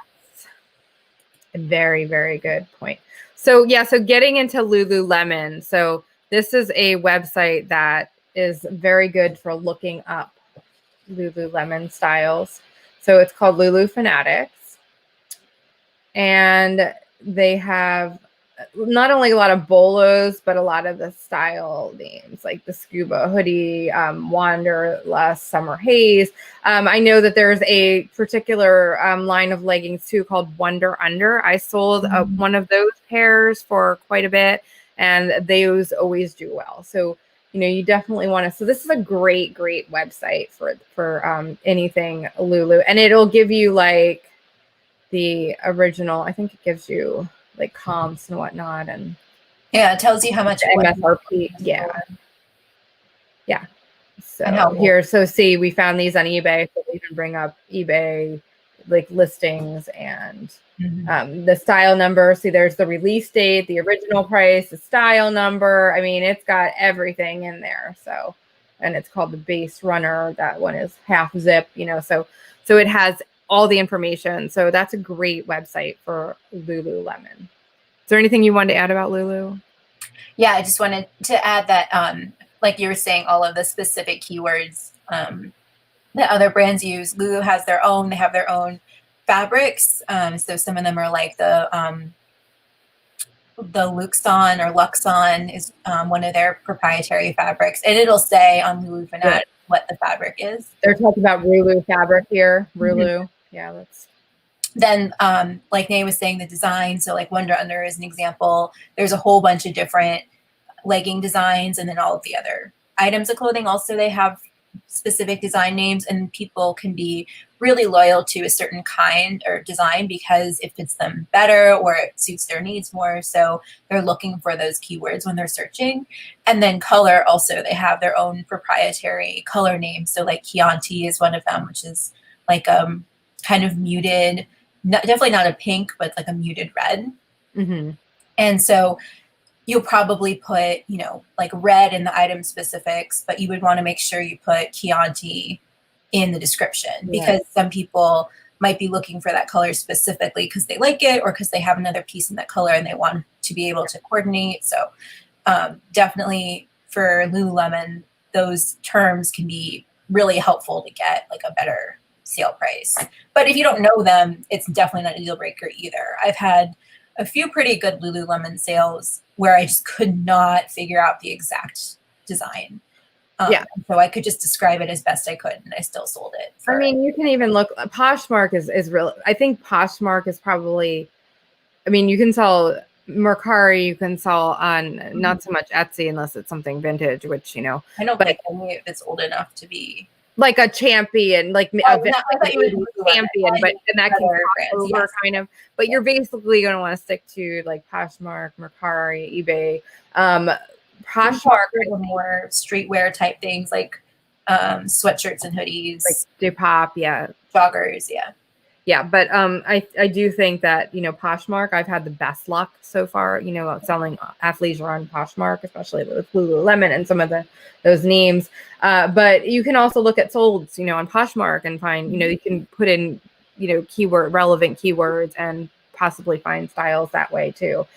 Very, very good point. So so getting into Lululemon. So this is a website that is very good for looking up Lululemon styles. So it's called Lulu Fanatics. And they have not only a lot of BOLOs, but a lot of the style names like the Scuba Hoodie, Wanderlust, Summer Haze. I know that there's a particular line of leggings too called Wonder Under. I sold one of those pairs for quite a bit, and those always do well. So you definitely want to. So this is a great website for anything Lulu, and it'll give you like the original. I think it gives you like comps and whatnot, and yeah, it tells you how much MSRP. Yeah. So here, see, we found these on eBay. So we can bring up eBay like listings and the style number. See, there's the release date, the original price, the style number. I mean, it's got everything in there. So, and it's called the Base Runner. That one is half zip. So it has all the information. So that's a great website for Lululemon. Is there anything you wanted to add about Lulu? Yeah, I just wanted to add that, like you were saying, all of the specific keywords that other brands use. Lulu has their own. They have their own fabrics. So some of them are like the Luxon or Luxon is one of their proprietary fabrics, and it'll say on Lulu Fanatics what the fabric is. They're talking about Rulu fabric here. Rulu. Yeah, that's. Then, like Nay was saying, the design. So like Wonder Under is an example. There's a whole bunch of different legging designs, and then all of the other items of clothing. Also, they have specific design names, and people can be really loyal to a certain kind or design because it fits them better or it suits their needs more. So they're looking for those keywords when they're searching. And then color also, they have their own proprietary color names. So like Chianti is one of them, which is like kind of muted, definitely not a pink, but like a muted red. And so you'll probably put, like red in the item specifics, but you would want to make sure you put Chianti in the description because some people might be looking for that color specifically because they like it or because they have another piece in that color and they want to be able to coordinate. So definitely for Lululemon, those terms can be really helpful to get like a better sale price. But if you don't know them, it's definitely not a deal breaker either. I've had a few pretty good Lululemon sales where I just could not figure out the exact design. So I could just describe it as best I could, and I still sold it. I mean, you can even look. Poshmark is real. I think Poshmark is probably. I mean, you can sell Mercari. You can sell on not so much Etsy unless it's something vintage, which I don't think any of it's old enough to be like a champion, like I thought you would champion, but then that can cross over yes. kind of. But you're basically going to want to stick to like Poshmark, Mercari, eBay. Poshmark are more streetwear type things like sweatshirts and hoodies, like Depop, joggers, but I do think that Poshmark, I've had the best luck so far, selling athleisure on Poshmark, especially with Lululemon and some of those names. But you can also look at solds, on Poshmark and find, you can put in, relevant keywords and possibly find styles that way too.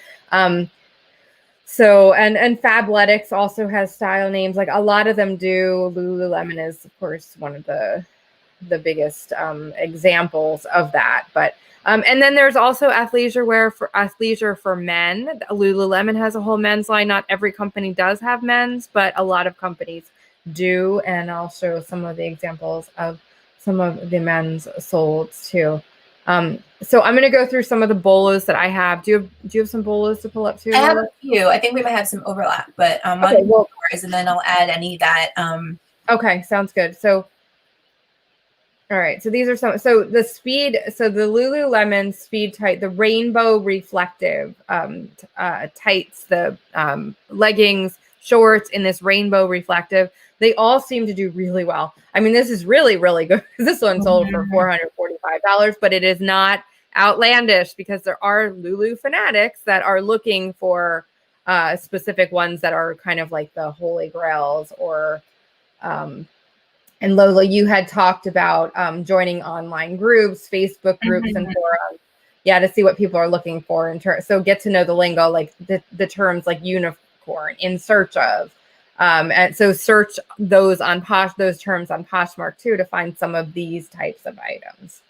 So, and Fabletics also has style names. Like a lot of them do. Lululemon is, of course, one of the biggest examples of that. But and then there's also athleisure for men. Lululemon has a whole men's line. Not every company does have men's, but a lot of companies do. And I'll show some of the examples of some of the men's solds too. So I'm going to go through some of the BOLOs that I have. Do you have some BOLOs to pull up too? I have a few. I think we might have some overlap, but okay, well, and then I'll add any that. Okay, sounds good. So, all right. So these are some. So the Lululemon Speed Tight, the rainbow reflective tights, the leggings, shorts in this rainbow reflective. They all seem to do really well. I mean, this is really, really good. This one sold for $445, but it is not outlandish because there are Lulu fanatics that are looking for specific ones that are kind of like the holy grails. Or and Lola, you had talked about joining online groups, Facebook groups, and forums. Yeah, to see what people are looking for so get to know the lingo, like the terms like unicorn, in search of. And so search those terms on Poshmark too to find some of these types of items.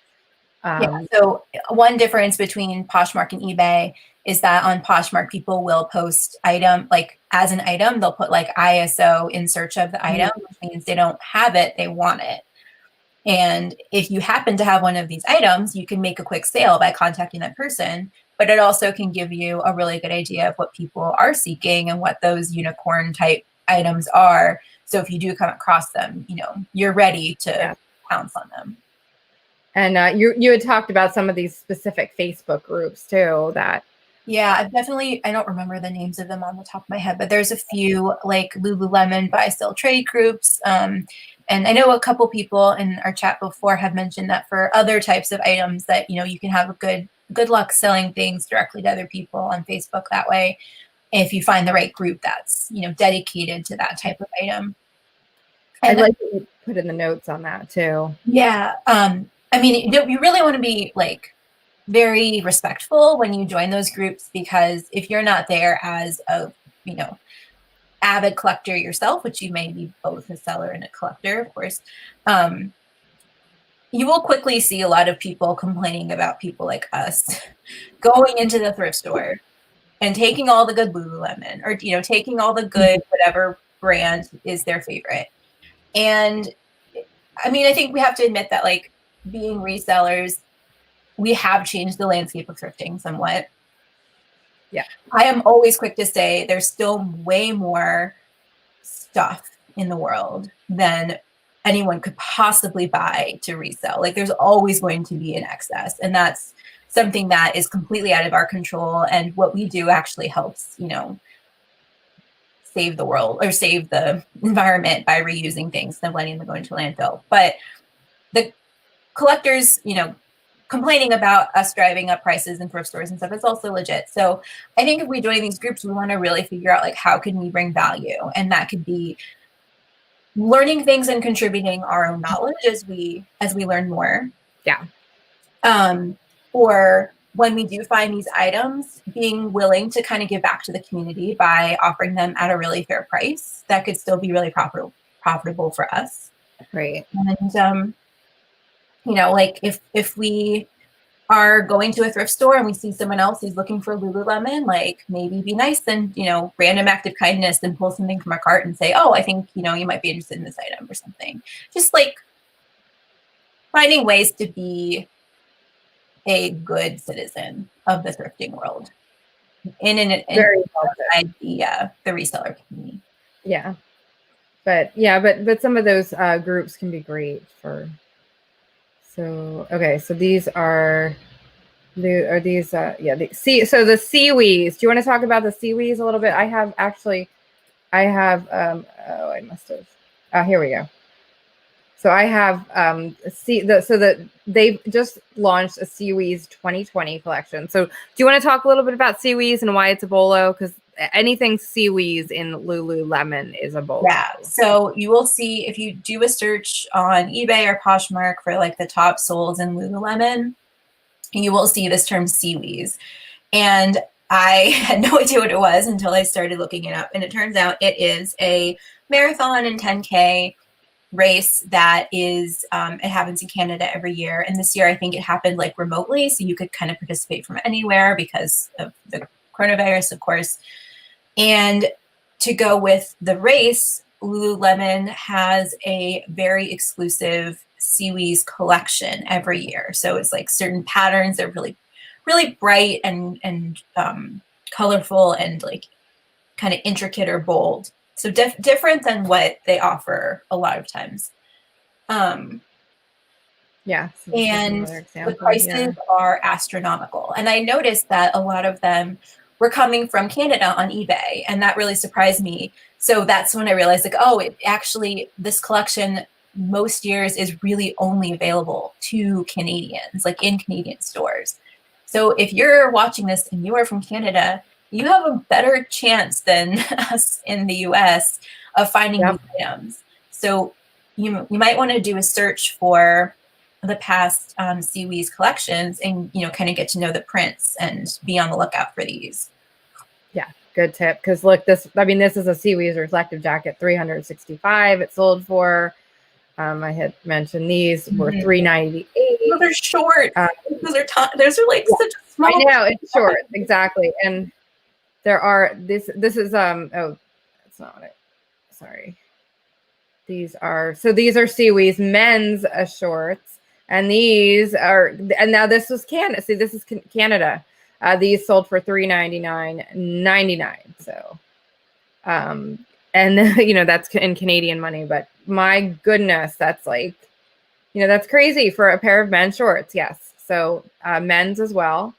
So one difference between Poshmark and eBay is that on Poshmark, people will post item, like as an item, they'll put like ISO in search of the item, which means they don't have it, they want it. And if you happen to have one of these items, you can make a quick sale by contacting that person, but it also can give you a really good idea of what people are seeking and what those unicorn type items are. So if you do come across them, you're ready to pounce on them. And you had talked about some of these specific Facebook groups too that. Yeah, I don't remember the names of them on the top of my head, but there's a few like Lululemon buy sell trade groups. And I know a couple people in our chat before have mentioned that for other types of items that, you can have a good luck selling things directly to other people on Facebook that way, if you find the right group that's, dedicated to that type of item. And I'd like to put in the notes on that too. Yeah. I mean, you really want to be like very respectful when you join those groups, because if you're not there as a, avid collector yourself, which you may be both a seller and a collector, of course, you will quickly see a lot of people complaining about people like us going into the thrift store and taking all the good Lululemon or, taking all the good, whatever brand is their favorite. And I mean, I think we have to admit that like being resellers, we have changed the landscape of thrifting somewhat. Yeah. I am always quick to say there's still way more stuff in the world than anyone could possibly buy to resell. Like there's always going to be an excess, and that's something that is completely out of our control. And what we do actually helps, save the world or save the environment by reusing things and letting them go into landfill. But the collectors, complaining about us driving up prices in thrift stores and stuff, it's also legit. So I think if we join these groups, we want to really figure out like how can we bring value, and that could be learning things and contributing our own knowledge as we learn more. Yeah. Or when we do find these items, being willing to kind of give back to the community by offering them at a really fair price that could still be really profitable for us. Right. And like if we are going to a thrift store and we see someone else who's looking for Lululemon, like maybe be nice and, random act of kindness and pull something from our cart and say, oh, I think, you might be interested in this item or something. Just like finding ways to be a good citizen of the thrifting world Very well inside the reseller community. Yeah. But some of those groups can be great for. So okay, so these are these so the Seawees. Do you want to talk about the Seawees a little bit? I have I must have here we go. So I have they've just launched a Seawees 2020 collection. So do you want to talk a little bit about Seawees and why it's a bolo? Because anything Seawees in Lululemon is a bolo. Yeah. So you will see if you do a search on eBay or Poshmark for like the top soles in Lululemon, you will see this term Seawees. And I had no idea what it was until I started looking it up. And it turns out it is a marathon and 10K race that is, it happens in Canada every year. And this year, I think it happened like remotely. So you could kind of participate from anywhere because of the coronavirus, of course. And to go with the race, Lululemon has a very exclusive Seawees collection every year. So it's like certain patterns that are really, really bright and colorful and like kind of intricate or bold. So different than what they offer a lot of times. Yeah. So and the prices are astronomical. And I noticed that a lot of them were coming from Canada on eBay, and that really surprised me. So that's when I realized, like, oh, it actually, this collection most years is really only available to Canadians, like in Canadian stores. So if you're watching this and you are from Canada, you have a better chance than us in the US of finding these items. So you might want to do a search for the past Seawees collections and, kind of get to know the prints and be on the lookout for these. Yeah, good tip. Because look, this is a Seawees reflective jacket, $365 it sold for. I had mentioned these were $398. Those are short. Those are like such a small. I know, it's short, exactly. And there are this is oh, that's not what sorry. These are Seawees men's shorts, and these are, and now this was Canada. See, this is Canada. These sold for $399.99. So, and that's in Canadian money, but my goodness, that's like, that's crazy for a pair of men's shorts. Yes. So men's as well.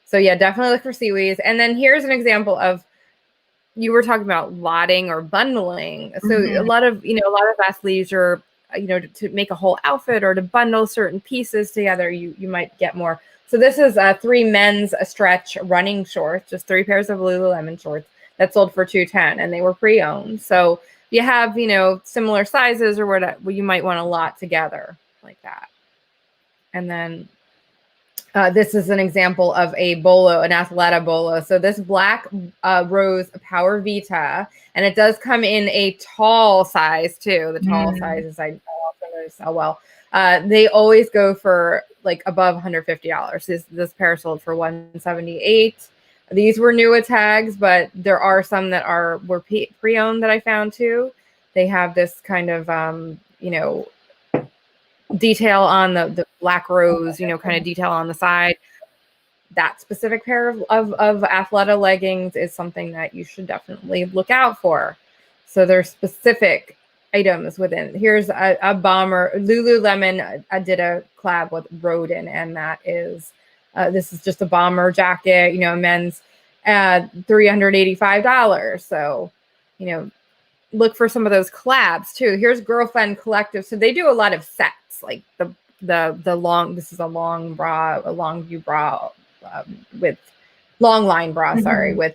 So yeah, definitely look for Seawees. And then here's an example of, you were talking about lotting or bundling. So a lot of athleisure, to make a whole outfit or to bundle certain pieces together, you might get more. So this is 3 men's stretch running shorts, just 3 pairs of Lululemon shorts that sold for $210, and they were pre-owned. So you have, similar sizes or whatever, you might want to lot together like that. And then this is an example of a bolo, an Athleta bolo. So this black rose Power Vita, and it does come in a tall size too. The tall sizes I also noticed sell well. They always go for like above $150. This pair sold for $178. These were newer tags, but there are some that were pre-owned that I found too. They have this kind of detail on the black rose, kind of detail on the side. That specific pair of Athleta leggings is something that you should definitely look out for. So there's specific items within. Here's a bomber. Lululemon did a collab with Rodin, and that is this is just a bomber jacket, men's $385. So, look for some of those collabs too. Here's Girlfriend Collective. So they do a lot of sets, like the long. This is a long view bra with long line bra. Sorry, with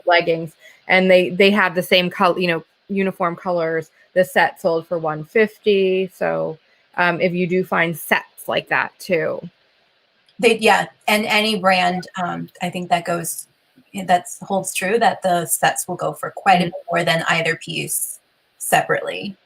leggings, and they have the same color, uniform colors. The set sold for $150. So if you do find sets like that too, and any brand, I think that holds true that the sets will go for quite a bit more than either piece separately.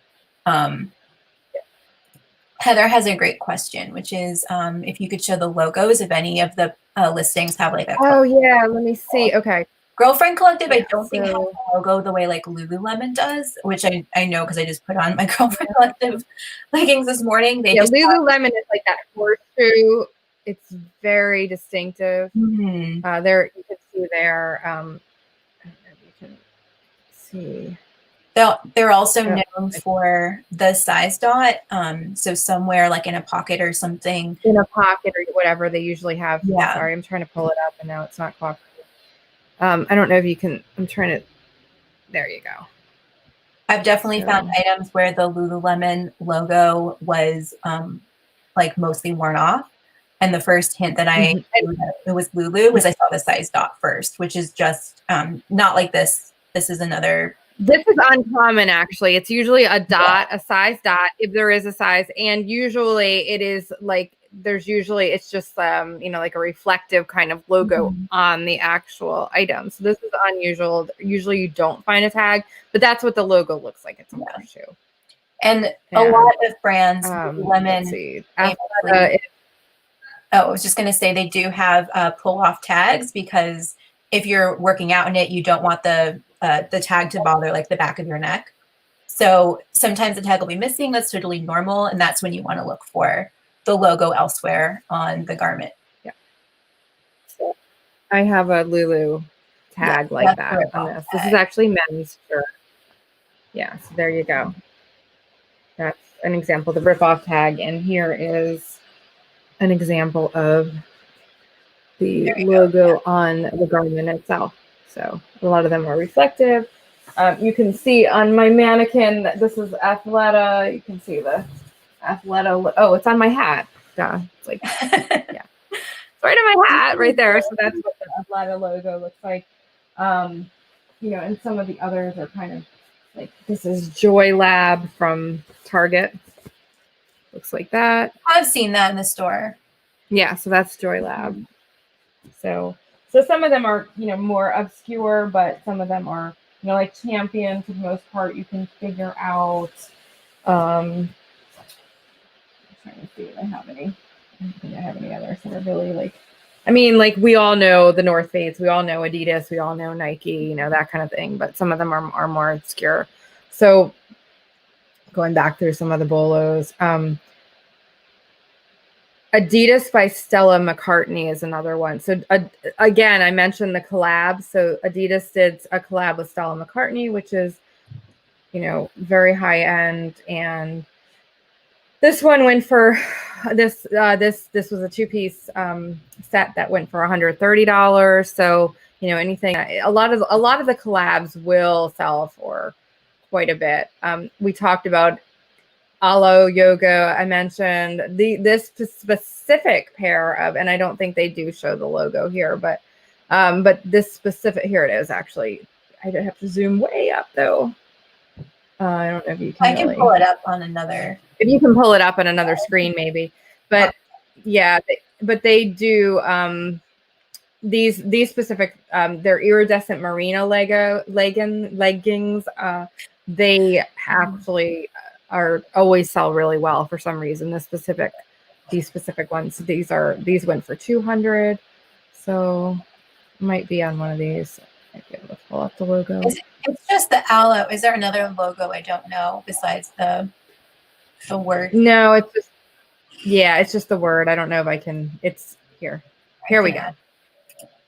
Heather has a great question, which is if you could show the logos if any of the listings have like a Oh yeah, let me see. Okay. Girlfriend Collective. Yeah, I don't think has a logo the way like Lululemon does, which I know because I just put on my Girlfriend Collective leggings this morning. They just Lululemon is like that horseshoe. It's very distinctive. There you can see there. I don't know if you can see. They're also known for the size dot. So somewhere like in a pocket or something. In a pocket or whatever they usually have. Yeah. Sorry, I'm trying to pull it up and now it's not cooperating. I don't know if you can. I'm trying to. There you go. I've definitely found items where the Lululemon logo was like mostly worn off. And the first hint that I knew that it was Lulu was I saw the size dot first, which is just not like this. This is another. This is uncommon, actually. It's usually a dot, a size dot, if there is a size. And usually it is like, there's usually, it's just, you know, like a reflective kind of logo on the actual item. So this is unusual. Usually you don't find a tag, but that's what the logo looks like. It's a horseshoe. And a lot of brands, Lululemon, I was just going to say they do have pull-off tags because if you're working out in it, you don't want the tag to bother like the back of your neck. So sometimes the tag will be missing. That's totally normal. And that's when you want to look for the logo elsewhere on the garment. Yeah. So I have a Lulu tag like that on this. This is actually men's shirt. Yeah. So there you go. That's an example, the rip-off tag. And here is an example of the logo on the garment itself. So a lot of them are reflective. You can see on my mannequin that this is Athleta. You can see the Athleta. Oh, it's on my hat. Duh. It's like, yeah, it's right on my hat right there. So that's what the Athleta logo looks like. You know, and some of the others are kind of like, this is Joy Lab from Target. Looks like that. I've seen that in the store. Yeah, so that's Joy Lab. So some of them are, you know, more obscure, but some of them are, you know, like Champion for the most part, you can figure out. I'm trying to see if I have any. I don't think I have any others that are really like, I mean, like we all know the North Face, we all know Adidas, we all know Nike, you know, that kind of thing, but some of them are more obscure. So going back through some of the BOLOs, Adidas by Stella McCartney is another one. So again, I mentioned the collab. So Adidas did a collab with Stella McCartney, which is, you know, very high end. And this one went for this was a two-piece set that went for $130. So, you know, anything, a lot of the collabs will sell for quite a bit. We talked about Alo Yoga. I mentioned this specific pair of, and I don't think they do show the logo here, but this specific, here it is actually. I don't have to zoom way up though. I don't know if you can. I can pull it up on another. If you can pull it up on another screen, maybe. But yeah, but they do these specific. They're iridescent merino leggings. They actually are always sell really well for some reason. These specific ones. These went for $200. So might be on one of these. Might be able to pull up the logo. It's just the Alo. Is there another logo I don't know besides the word? No, it's just, yeah, it's just the word. I don't know if I can. It's here. Here we go. I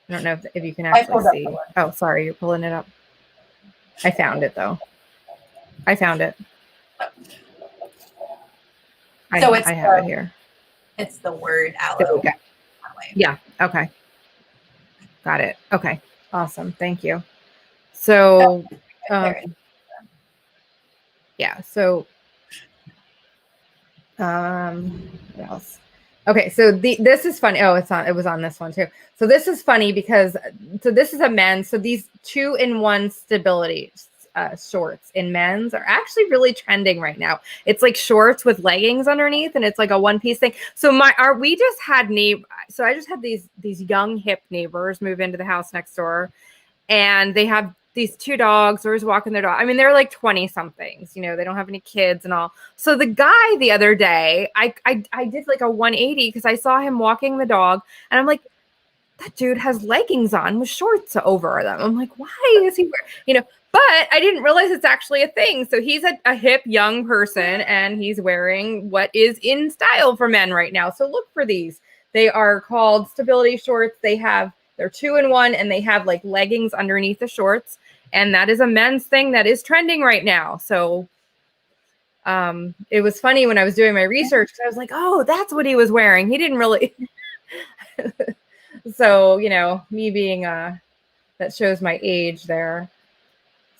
don't know if you can actually see. Oh, sorry, you're pulling it up. I found it though. I found it. I have it here. It's the word Alo. There we go. Yeah. Okay. Got it. Okay. Awesome. Thank you. So, yeah. So, what else? Okay. So this is funny. Oh, it was on this one too. So this is funny because, so this is a men's. So these 2-in-1 stability shorts in men's are actually really trending right now. It's like shorts with leggings underneath, and it's like a one-piece thing. So I just had these young hip neighbors move into the house next door, and they have these two dogs who was walking their dog. I mean, they're like 20 somethings, you know, they don't have any kids and all. So the guy the other day, I did like a 180 because I saw him walking the dog and I'm like, that dude has leggings on with shorts over them. I'm like, why is he wearing, you know, but I didn't realize it's actually a thing. So he's a hip young person and he's wearing what is in style for men right now. So look for these. They are called stability shorts. They're 2-in-1 and they have like leggings underneath the shorts. And that is a men's thing that is trending right now. So it was funny when I was doing my research. I was like, oh, that's what he was wearing. He didn't really. So, you know, me being that shows my age there.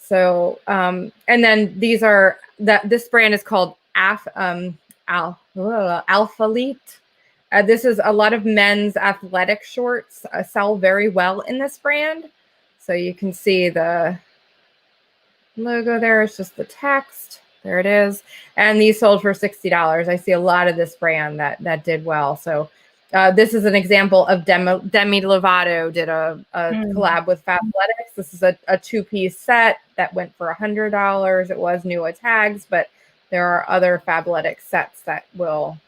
So, and then this brand is called Alphalete. This is a lot of men's athletic shorts sell very well in this brand. So you can see the logo there. It's just the text. There it is. And these sold for $60. I see a lot of this brand that did well. So this is an example of Demi Lovato did a collab with Fabletics. This is a two-piece set that went for $100. It was new with tags, but there are other Fabletics sets that will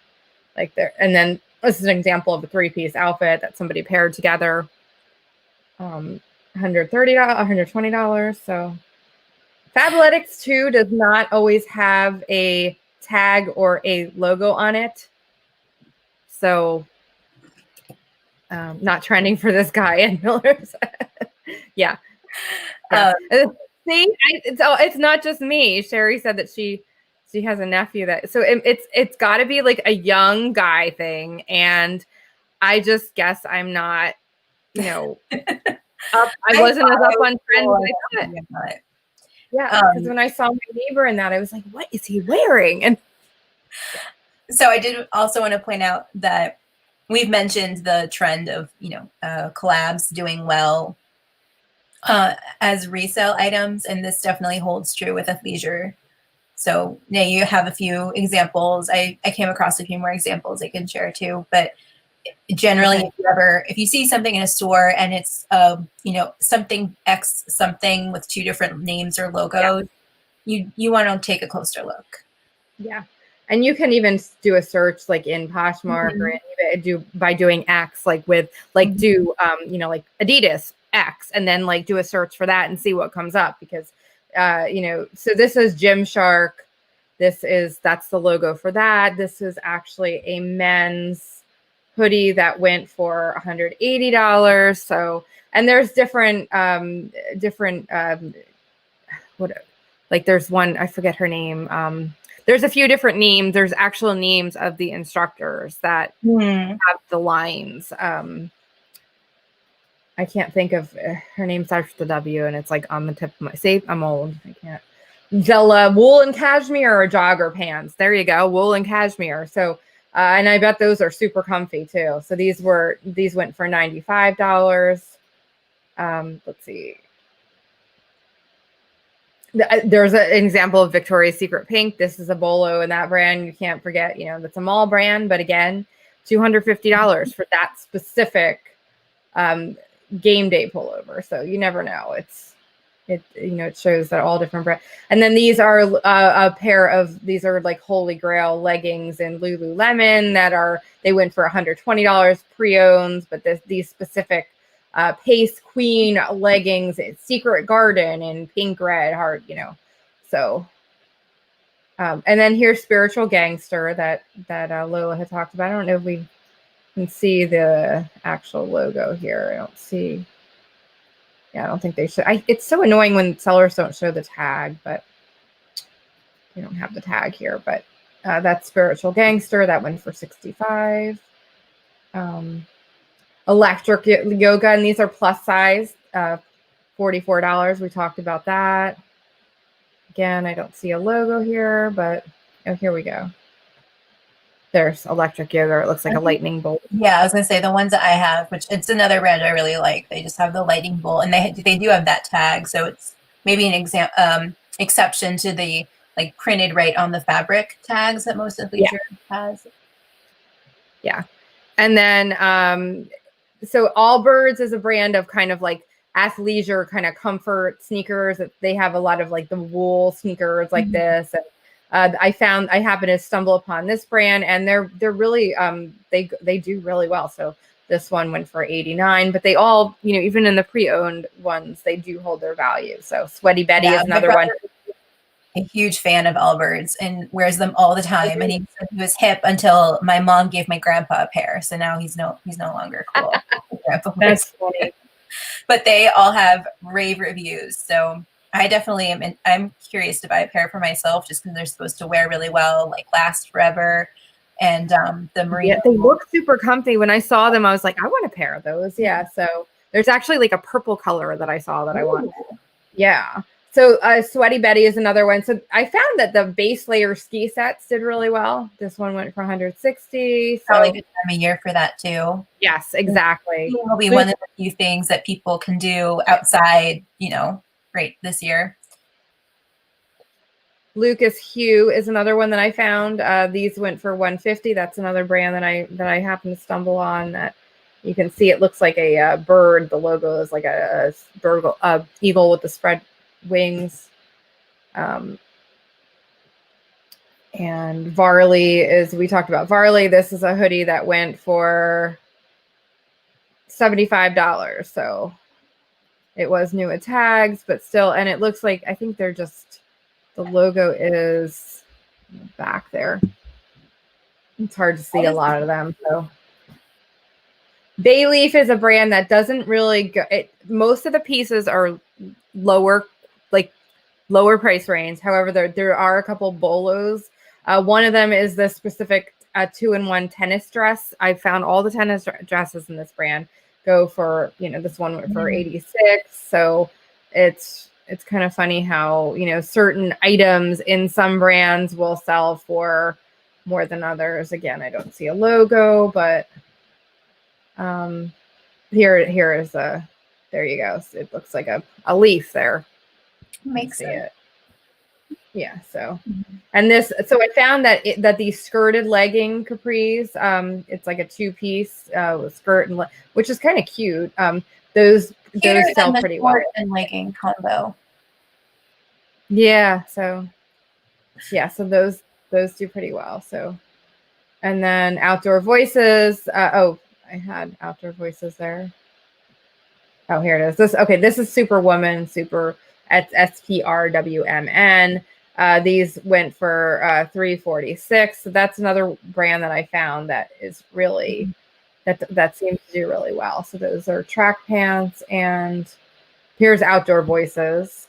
like there. And then this is an example of a three-piece outfit that somebody paired together. $130, $120. So Fabletics too does not always have a tag or a logo on it. So not trending for this guy in Miller's. Yeah. See, it's not just me. Sherry said that she has a nephew so it's got to be like a young guy thing, and I just guess I'm not, you know, up. I wasn't as up on trends as I thought. Yeah, because when I saw my neighbor in that, I was like, what is he wearing? And so I did also want to point out that we've mentioned the trend of, you know, collabs doing well as resale items, and this definitely holds true with athleisure. So now you have a few examples. I came across a few more examples I can share too, but generally, if you see something in a store and it's you know, something with two different names or logos, you want to take a closer look. Yeah. And you can even do a search like in Poshmark or by doing X, like with like do you know, like Adidas X, and then like do a search for that and see what comes up, because you know, so this is Gymshark. That's the logo for that. This is actually a men's hoodie that went for $180. So, and there's different like there's one, I forget her name. There's a few different names. There's actual names of the instructors that have the lines. I can't think of her name starts with the W, and it's like on the tip of my safe. I'm old. I can't. Zella wool and cashmere or jogger pants. There you go. Wool and cashmere. So, and I bet those are super comfy too. So these went for $95. Let's see. There's an example of Victoria's Secret pink. This is a bolo in that brand. You can't forget, you know, that's a mall brand, but again, $250 for that specific game day pullover. So you never know. It shows that all different brands. And then these are a pair of, these are like Holy Grail leggings in Lululemon they went for $120 pre-owned, but these specific Pace Queen leggings, Secret Garden in pink, red, heart, you know. So, and then here's Spiritual Gangster that Lola had talked about. I don't know if we can see the actual logo here. I don't see. Yeah, I don't think they should. It's so annoying when sellers don't show the tag, but we don't have the tag here. But that's Spiritual Gangster. That went for $65. Electric Yoga, and these are plus size, $44. We talked about that. Again, I don't see a logo here, but here we go. There's Electric Yoga. It looks like a lightning bolt. Yeah, I was gonna say the ones that I have, which it's another brand I really like. They just have the lightning bolt, and they do have that tag, so it's maybe an exception to the like printed right on the fabric tags that most athleisure has. Yeah, and then so Allbirds is a brand of kind of like athleisure kind of comfort sneakers. They have a lot of like the wool sneakers like this. And I happened to stumble upon this brand, and they're really they do really well. So this one went for $89, but they all, you know, even in the pre-owned ones, they do hold their value. So Sweaty Betty is another one. A huge fan of Allbirds and wears them all the time. And he said he was hip until my mom gave my grandpa a pair. So now he's no longer cool. That's funny. But they all have rave reviews. So I definitely am. I'm curious to buy a pair for myself just because they're supposed to wear really well, like last forever. And the merino. Yeah, they look super comfy. When I saw them, I was like, I want a pair of those. Yeah. So there's actually like a purple color that I saw that I want. Yeah. So Sweaty Betty is another one. So I found that the base layer ski sets did really well. This one went for $160. So probably good time of year for that too. Yes, exactly. It will be one of the few things that people can do outside, you know, right this year. Lucas Hue is another one that I found. These went for $150. That's another brand that I happened to stumble on. That you can see it looks like a bird. The logo is like a eagle with the spread wings. And Varley is, we talked about Varley. This is a hoodie that went for $75. So it was new with tags, but still, and it looks like, I think they're just, the logo is back there. It's hard to see a lot of them. So Bayleaf is a brand that doesn't really go, most of the pieces are lower price range. However, there are a couple BOLOs. One of them is the specific 2-in-1 tennis dress. I found all the tennis dresses in this brand go for, you know, this one went for $86. So it's kind of funny how, you know, certain items in some brands will sell for more than others. Again, I don't see a logo, but here is there you go. So it looks like a leaf there. Makes sense. It. Yeah. So, and this, so I found that that these skirted legging capris, it's like a 2-piece with skirt and which is kind of cute. Those sell pretty well. And legging combo. Yeah. So, yeah. So those do pretty well. So, and then Outdoor Voices. I had Outdoor Voices there. Oh, here it is. This is Superwoman. At SPRWMN. These went for $346. So that's another brand that I found that is really that seems to do really well. So those are track pants, and here's Outdoor Voices.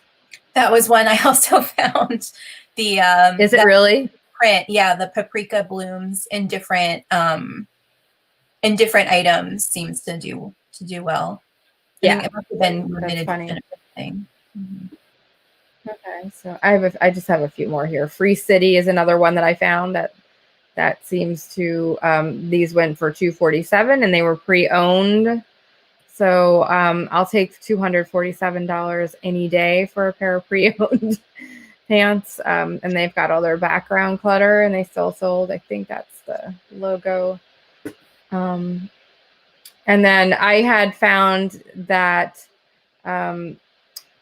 That was one I also found. The is it really print? Yeah, the paprika blooms in different items seems to do well. Yeah, it must have been limited funny. Thing. Okay, so I just have a few more here. Free City is another one that I found that seems to these went for $247 and they were pre-owned. So I'll take $247 any day for a pair of pre-owned pants. And they've got all their background clutter and they still sold. I think that's the logo. And then I had found that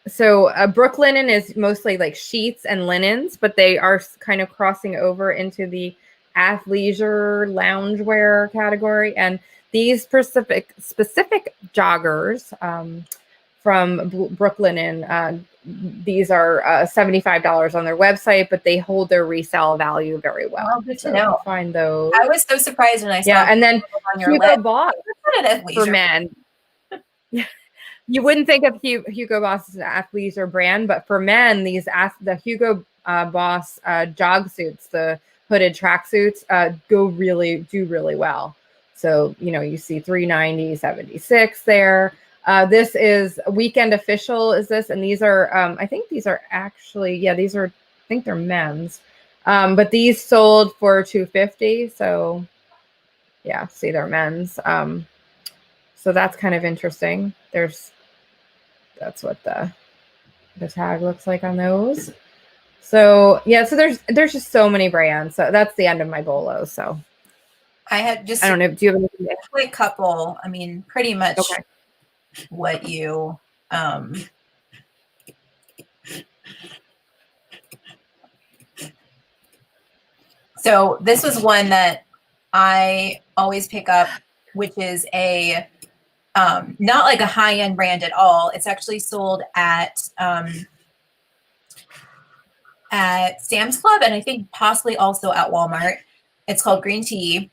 so Brooklinen is mostly like sheets and linens, but they are kind of crossing over into the athleisure loungewear category. And these specific joggers from Brooklinen, these are $75 on their website, but they hold their resale value very well. Oh, good to know. Find those. I was so surprised when I saw. Yeah, and then Hugo Boss for men. You wouldn't think of Hugo Boss as an athleisure brand, but for men, the Hugo Boss jog suits, the hooded track suits, do really well. So, you know, you see $390, $76 there. This is Weekend Official is this, and these are, I think these are actually, yeah, these are, I think they're men's, but these sold for $250. So yeah, see, they're men's. So that's kind of interesting. That's what the tag looks like on those. So yeah, so there's just so many brands. So that's the end of my BOLOs. So I had just, I don't know. Do you have anything? A quick couple? I mean, pretty much what you So this was one that I always pick up, which is a not like a high-end brand at all. It's actually sold at Sam's Club, and I think possibly also at Walmart. It's called Green Tea,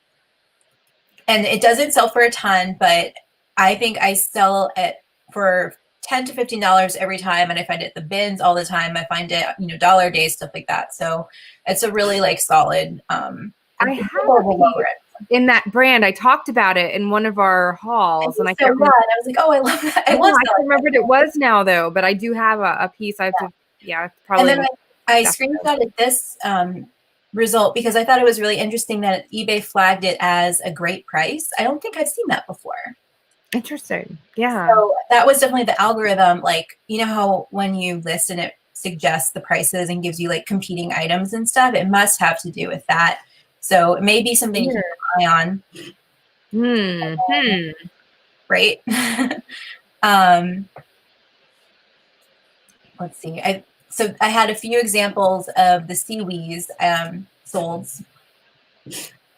and it doesn't sell for a ton, but I think I sell it for $10 to $15 every time, and I find it at the bins all the time. I find it, dollar days, stuff like that. So it's a really like solid. I have in that brand. I talked about it in one of our hauls, and I can't remember. I was like, oh, I love that. I can't remember what it was now though, but I do have a piece. I have to, probably. And then I screenshotted this result because I thought it was really interesting that eBay flagged it as a great price. I don't think I've seen that before. Interesting. Yeah. So that was definitely the algorithm. Like, you know how when you list and it suggests the prices and gives you like competing items and stuff, it must have to do with that. So it may be something to keep an eye on. Right. Let's see. So I had a few examples of the seaweeds solds.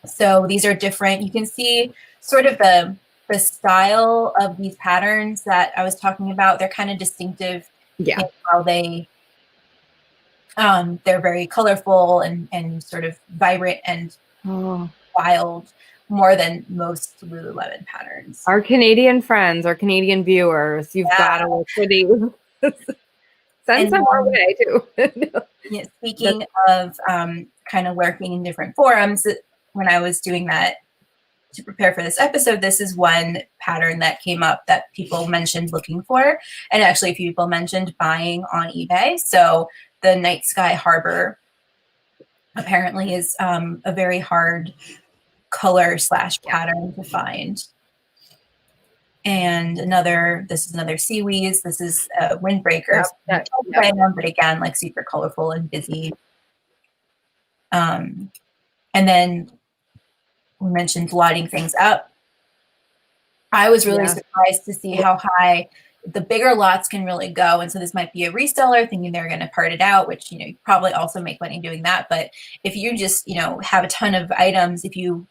So these are different. You can see sort of the style of these patterns that I was talking about. They're kind of distinctive in how they're very colorful and sort of vibrant and wild, more than most Lululemon patterns. Our Canadian friends, our Canadian viewers, you've got to look for these. Send some our way too. Speaking of kind of lurking in different forums, when I was doing that to prepare for this episode, this is one pattern that came up that people mentioned looking for, and actually a few people mentioned buying on eBay. So the Night Sky Harbor apparently is a very hard color / pattern to find. And this is another seaweeds. This is a windbreaker. But again, like super colorful and busy. And then we mentioned lighting things up. I was really surprised to see how high the bigger lots can really go. And so this might be a reseller thinking they're going to part it out, which, you probably also make money doing that. But if you just, have a ton of items, if you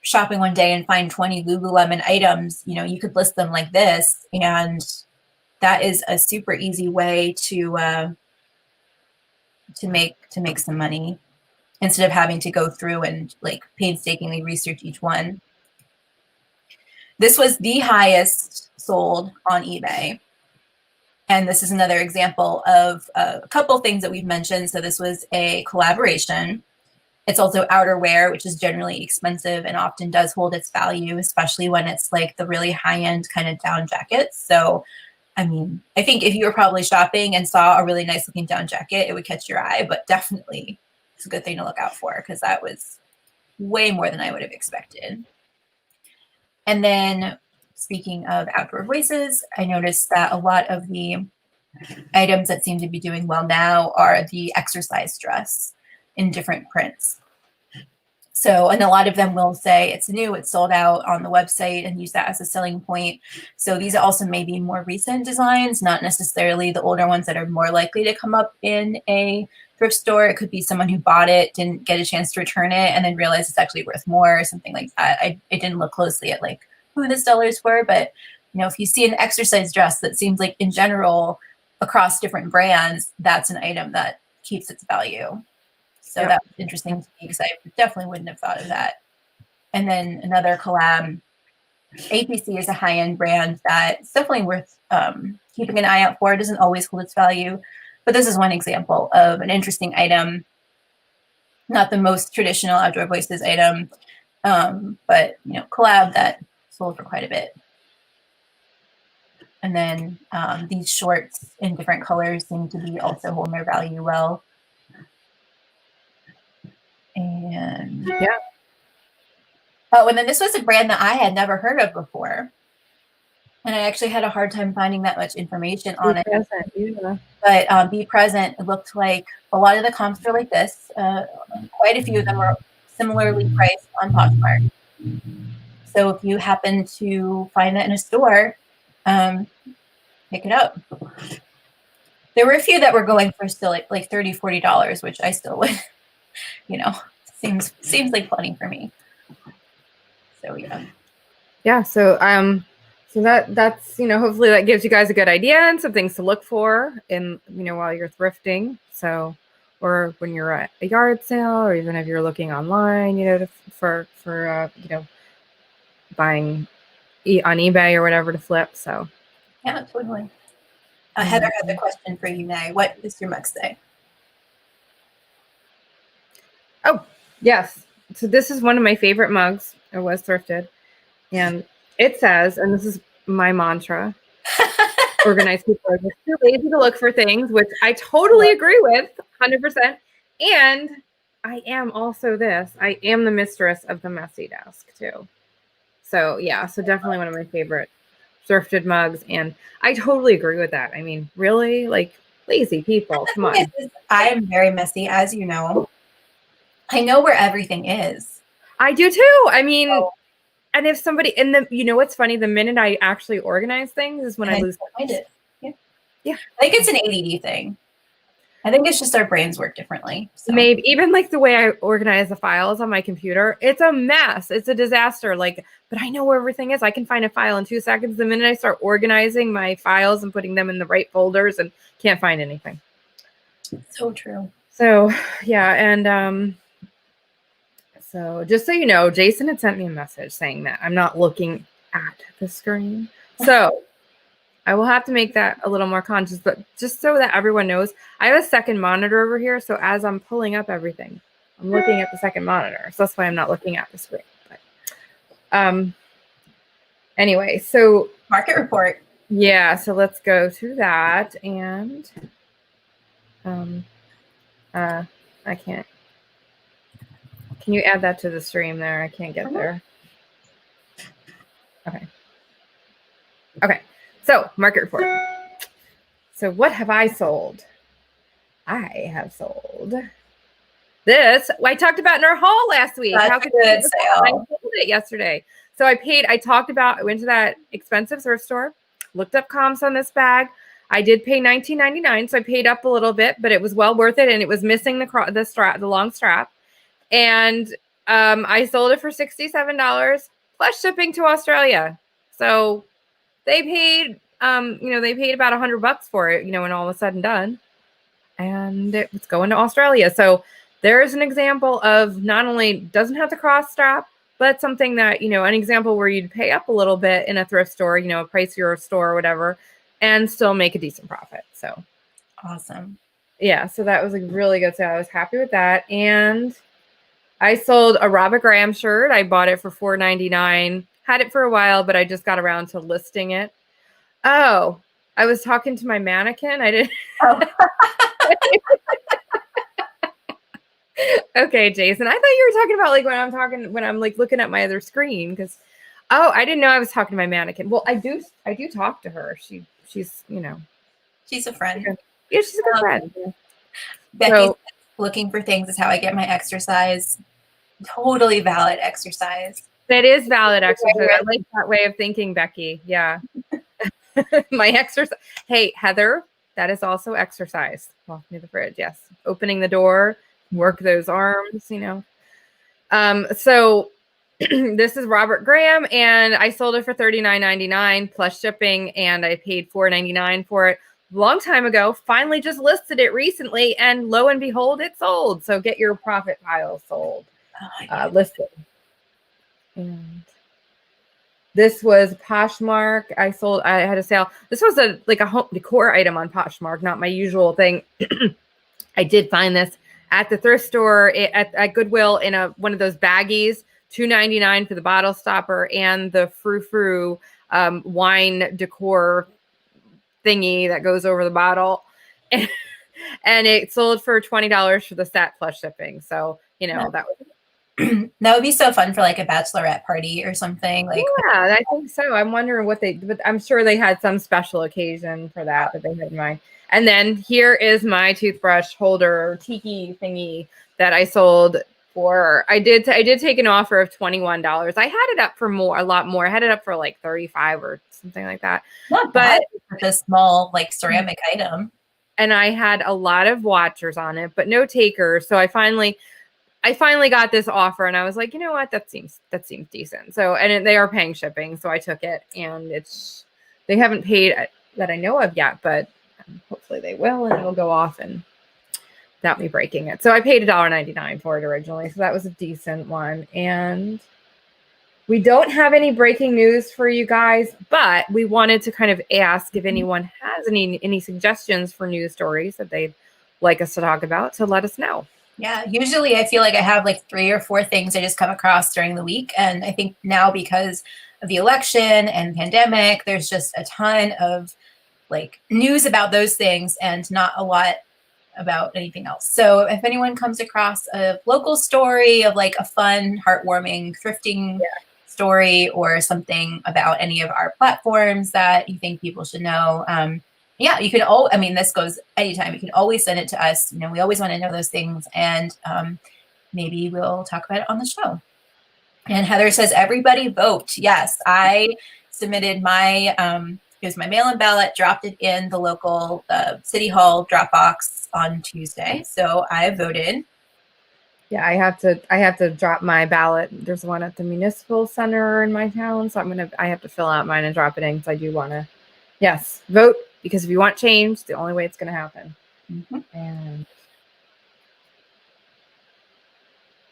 shopping one day and find 20 Lululemon items, you could list them like this. And that is a super easy way to make some money instead of having to go through and like painstakingly research each one. This was the highest sold on eBay. And this is another example of a couple things that we've mentioned. So this was a collaboration. It's also outerwear, which is generally expensive and often does hold its value, especially when it's like the really high-end kind of down jackets. So, I mean, I think if you were probably shopping and saw a really nice looking down jacket, it would catch your eye, but definitely it's a good thing to look out for because that was way more than I would have expected. And then speaking of outdoor voices, I noticed that a lot of the items that seem to be doing well now are the exercise dress in different prints. So, and a lot of them will say it's new, it's sold out on the website and use that as a selling point. So these also may be more recent designs, not necessarily the older ones that are more likely to come up in a thrift store. It could be someone who bought it, didn't get a chance to return it, and then realized it's actually worth more or something like that. I didn't look closely at like who the sellers were, but if you see an exercise dress that seems like in general across different brands, that's an item that keeps its value. So that was interesting to me because I definitely wouldn't have thought of that. And then another collab, APC is a high-end brand that's definitely worth keeping an eye out for. It doesn't always hold its value, but this is one example of an interesting item. Not the most traditional Outdoor Voices item, but collab that sold for quite a bit. And then these shorts in different colors seem to be also holding their value well. And and then this was a brand that I had never heard of before. And I actually had a hard time finding that much information on it. But Be Present, it looked like a lot of the comps were like this. Quite a few of them were similarly priced on Poshmark. So if you happen to find that in a store, pick it up. There were a few that were going for still like $30, $40, which I still would, seems like plenty for me. So yeah. Yeah. So that's hopefully that gives you guys a good idea and some things to look for in while you're thrifting. So, or when you're at a yard sale, or even if you're looking online, for buying on eBay or whatever to flip. So yeah, totally. Heather has a question for you, Nay. What is your mug say? Oh, yes. So this is one of my favorite mugs. It was thrifted. And it says, and this is my mantra, organized people are just too lazy to look for things, which I totally agree with, 100%. And I am also this. I am the mistress of the messy desk, too. So, yeah. So definitely one of my favorite thrifted mugs. And I totally agree with that. I mean, really? Like, lazy people. Come on. I am very messy, as you know. I know where everything is. I do too. I mean, and if somebody, and what's funny, the minute I actually organize things is when I lose it. Yeah. I think it's an ADD thing. I think it's just our brains work differently. So. Maybe even like the way I organize the files on my computer, it's a mess. It's a disaster. But I know where everything is. I can find a file in 2 seconds. The minute I start organizing my files and putting them in the right folders, and can't find anything. So true. So yeah, and so just so you know, Jason had sent me a message saying that I'm not looking at the screen. So I will have to make that a little more conscious, but just so that everyone knows, I have a second monitor over here. So as I'm pulling up everything, I'm looking at the second monitor. So that's why I'm not looking at the screen. But anyway, so market report. Yeah, so let's go to that. And I can't. Can you add that to the stream there? I can't get there. Okay. Okay. So market report. So what have I sold? I have sold this. I talked about in our haul last week. That's a good sale. I sold it yesterday. So I went to that expensive thrift store, looked up comps on this bag. I did pay $19.99, so I paid up a little bit, but it was well worth it, and it was missing the long strap. And I sold it for $67 plus shipping to Australia. So they paid, they paid about $100 for it, when all was said and done. And it was going to Australia. So there's an example of not only doesn't have the cross strap, but something that, an example where you'd pay up a little bit in a thrift store, a pricier store or whatever, and still make a decent profit. So awesome. Yeah. So that was a really good sale. I was happy with that. And I sold a Robert Graham shirt. I bought it for $4.99. Had it for a while, but I just got around to listing it. Oh, I was talking to my mannequin. I didn't. Oh. Okay, Jason. I thought you were talking about when I'm looking at my other screen, because I didn't know I was talking to my mannequin. Well, I do talk to her. She's she's a friend. Yeah, she's a good friend. Becky's looking for things is how I get my exercise. Totally valid exercise. That is valid exercise. I like that way of thinking, Becky. Yeah. My exercise. Hey, Heather, that is also exercise. Walk near the fridge. Yes. Opening the door, work those arms, So this is Robert Graham, and I sold it for $39.99 plus shipping, and I paid $4.99 for it a long time ago. Finally just listed it recently, and lo and behold, it sold. So get your profit pile sold. Listed. And this was Poshmark. I had a sale. This was a home decor item on Poshmark, not my usual thing. I did find this at the thrift store at Goodwill in one of those baggies, $2.99 for the bottle stopper and the frou-frou wine decor thingy that goes over the bottle. And it sold for $20 for the set plus shipping. So, that was that would be so fun for a bachelorette party or something. Yeah, I think so. I'm wondering but I'm sure they had some special occasion for that they had in mind. And then here is my toothbrush holder tiki thingy that I sold I did take an offer of $21. I had it up for a lot more. I had it up for like 35 or something like that. Not bad for a small like ceramic item. And I had a lot of watchers on it, but no takers. So I finally got this offer, and I was like, you know what, that seems decent. So, and they are paying shipping, so I took it, and they haven't paid that I know of yet, but hopefully they will, and it'll go off and without me breaking it. So I paid $1.99 for it originally, so that was a decent one. And we don't have any breaking news for you guys, but we wanted to kind of ask if anyone has any suggestions for news stories that they'd like us to talk about, so let us know. Yeah, usually I feel like I have like 3 or 4 things I just come across during the week. And I think now because of the election and pandemic, there's just a ton of like news about those things and not a lot about anything else. So if anyone comes across a local story of like a fun, heartwarming thrifting story or something about any of our platforms that you think people should know, yeah, you can I mean, this goes anytime. You can always send it to us. You know, we always want to know those things, and maybe we'll talk about it on the show. And Heather says, everybody vote. Yes, I submitted my, it was my mail-in ballot, dropped it in the local City Hall drop box on Tuesday. So I voted. Yeah, I have to drop my ballot. There's one at the municipal center in my town, so I have to fill out mine and drop it in because I do want to, yes, vote, because if you want change, the only way it's going to happen. And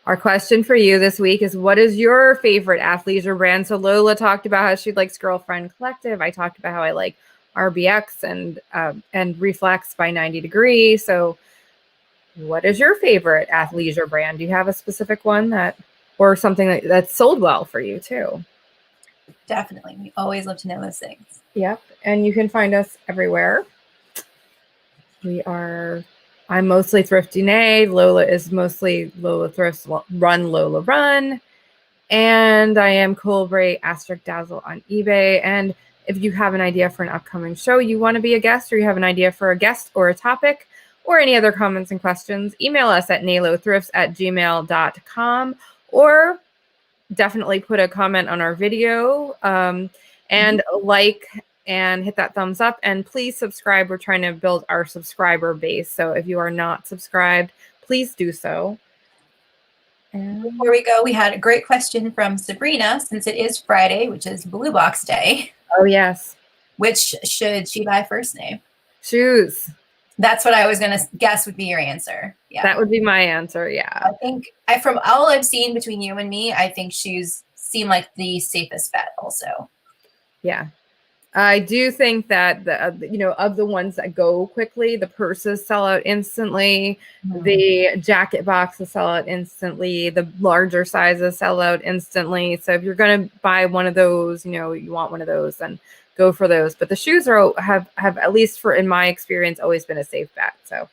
our question for you this week is, what is your favorite athleisure brand? So Lola talked about how she likes Girlfriend Collective. I talked about how I like RBX and Reflex by 90 Degree. So what is your favorite athleisure brand? Do you have a specific one or something that's sold well for you too? Definitely. We always love to know those things. Yep. And you can find us everywhere. I'm mostly Thrifty Nay. Lola is mostly Lola Thrifts Run Lola Run. And I am Colbray Asterisk Dazzle on eBay. And if you have an idea for an upcoming show, you want to be a guest, or you have an idea for a guest or a topic, or any other comments and questions, email us at nalothrifts@gmail.com, or definitely put a comment on our video, and like and hit that thumbs up, and please subscribe. We're trying to build our subscriber base, so if you are not subscribed, please do so. And before we go, we had a great question from Sabrina, since it is Friday, which is Blue Box Day. Oh yes. Which should she buy first name? Shoes. That's what I was going to guess would be your answer. Yeah, that would be my answer. Yeah, I think from all I've seen between you and me, I think shoes seem like the safest bet also. Yeah, I do think that of the ones that go quickly, the purses sell out instantly, the jacket boxes sell out instantly, the larger sizes sell out instantly. So if you're going to buy one of those, you want one of those, then go for those. But the shoes have at least in my experience always been a safe bet. So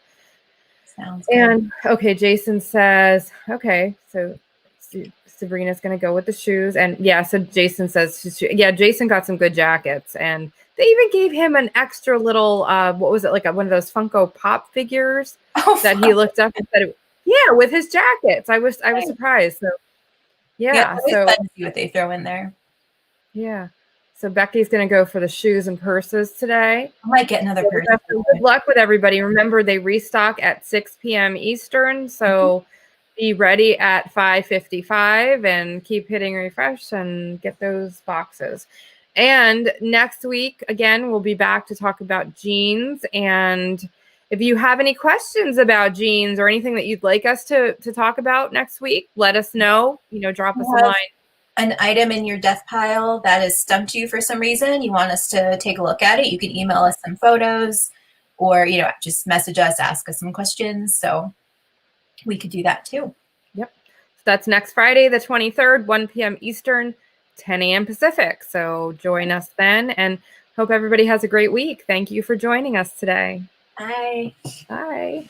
sounds good. And okay, Jason says, okay, so Sabrina's going to go with the shoes. And yeah, so Jason says, yeah, Jason got some good jackets, and they even gave him an extra little, what was it, like one of those Funko Pop figures that he looked up and said, yeah, with his jackets. I was surprised. So yeah, so fun to see what they throw in there. Yeah. So Becky's going to go for the shoes and purses today. I might get another purse. Good luck with everybody. Remember, they restock at 6 p.m. Eastern. So be ready at 5:55 and keep hitting refresh and get those boxes. And next week, again, we'll be back to talk about jeans. And if you have any questions about jeans or anything that you'd like us to talk about next week, let us know. Drop us a line. An item in your death pile that has stumped you for some reason, you want us to take a look at it, you can email us some photos, or just message us, ask us some questions, so we could do that too. Yep. So that's next Friday, the 23rd, 1 p.m. Eastern, 10 a.m. Pacific. So join us then, and hope everybody has a great week. Thank you for joining us today. Bye. Bye.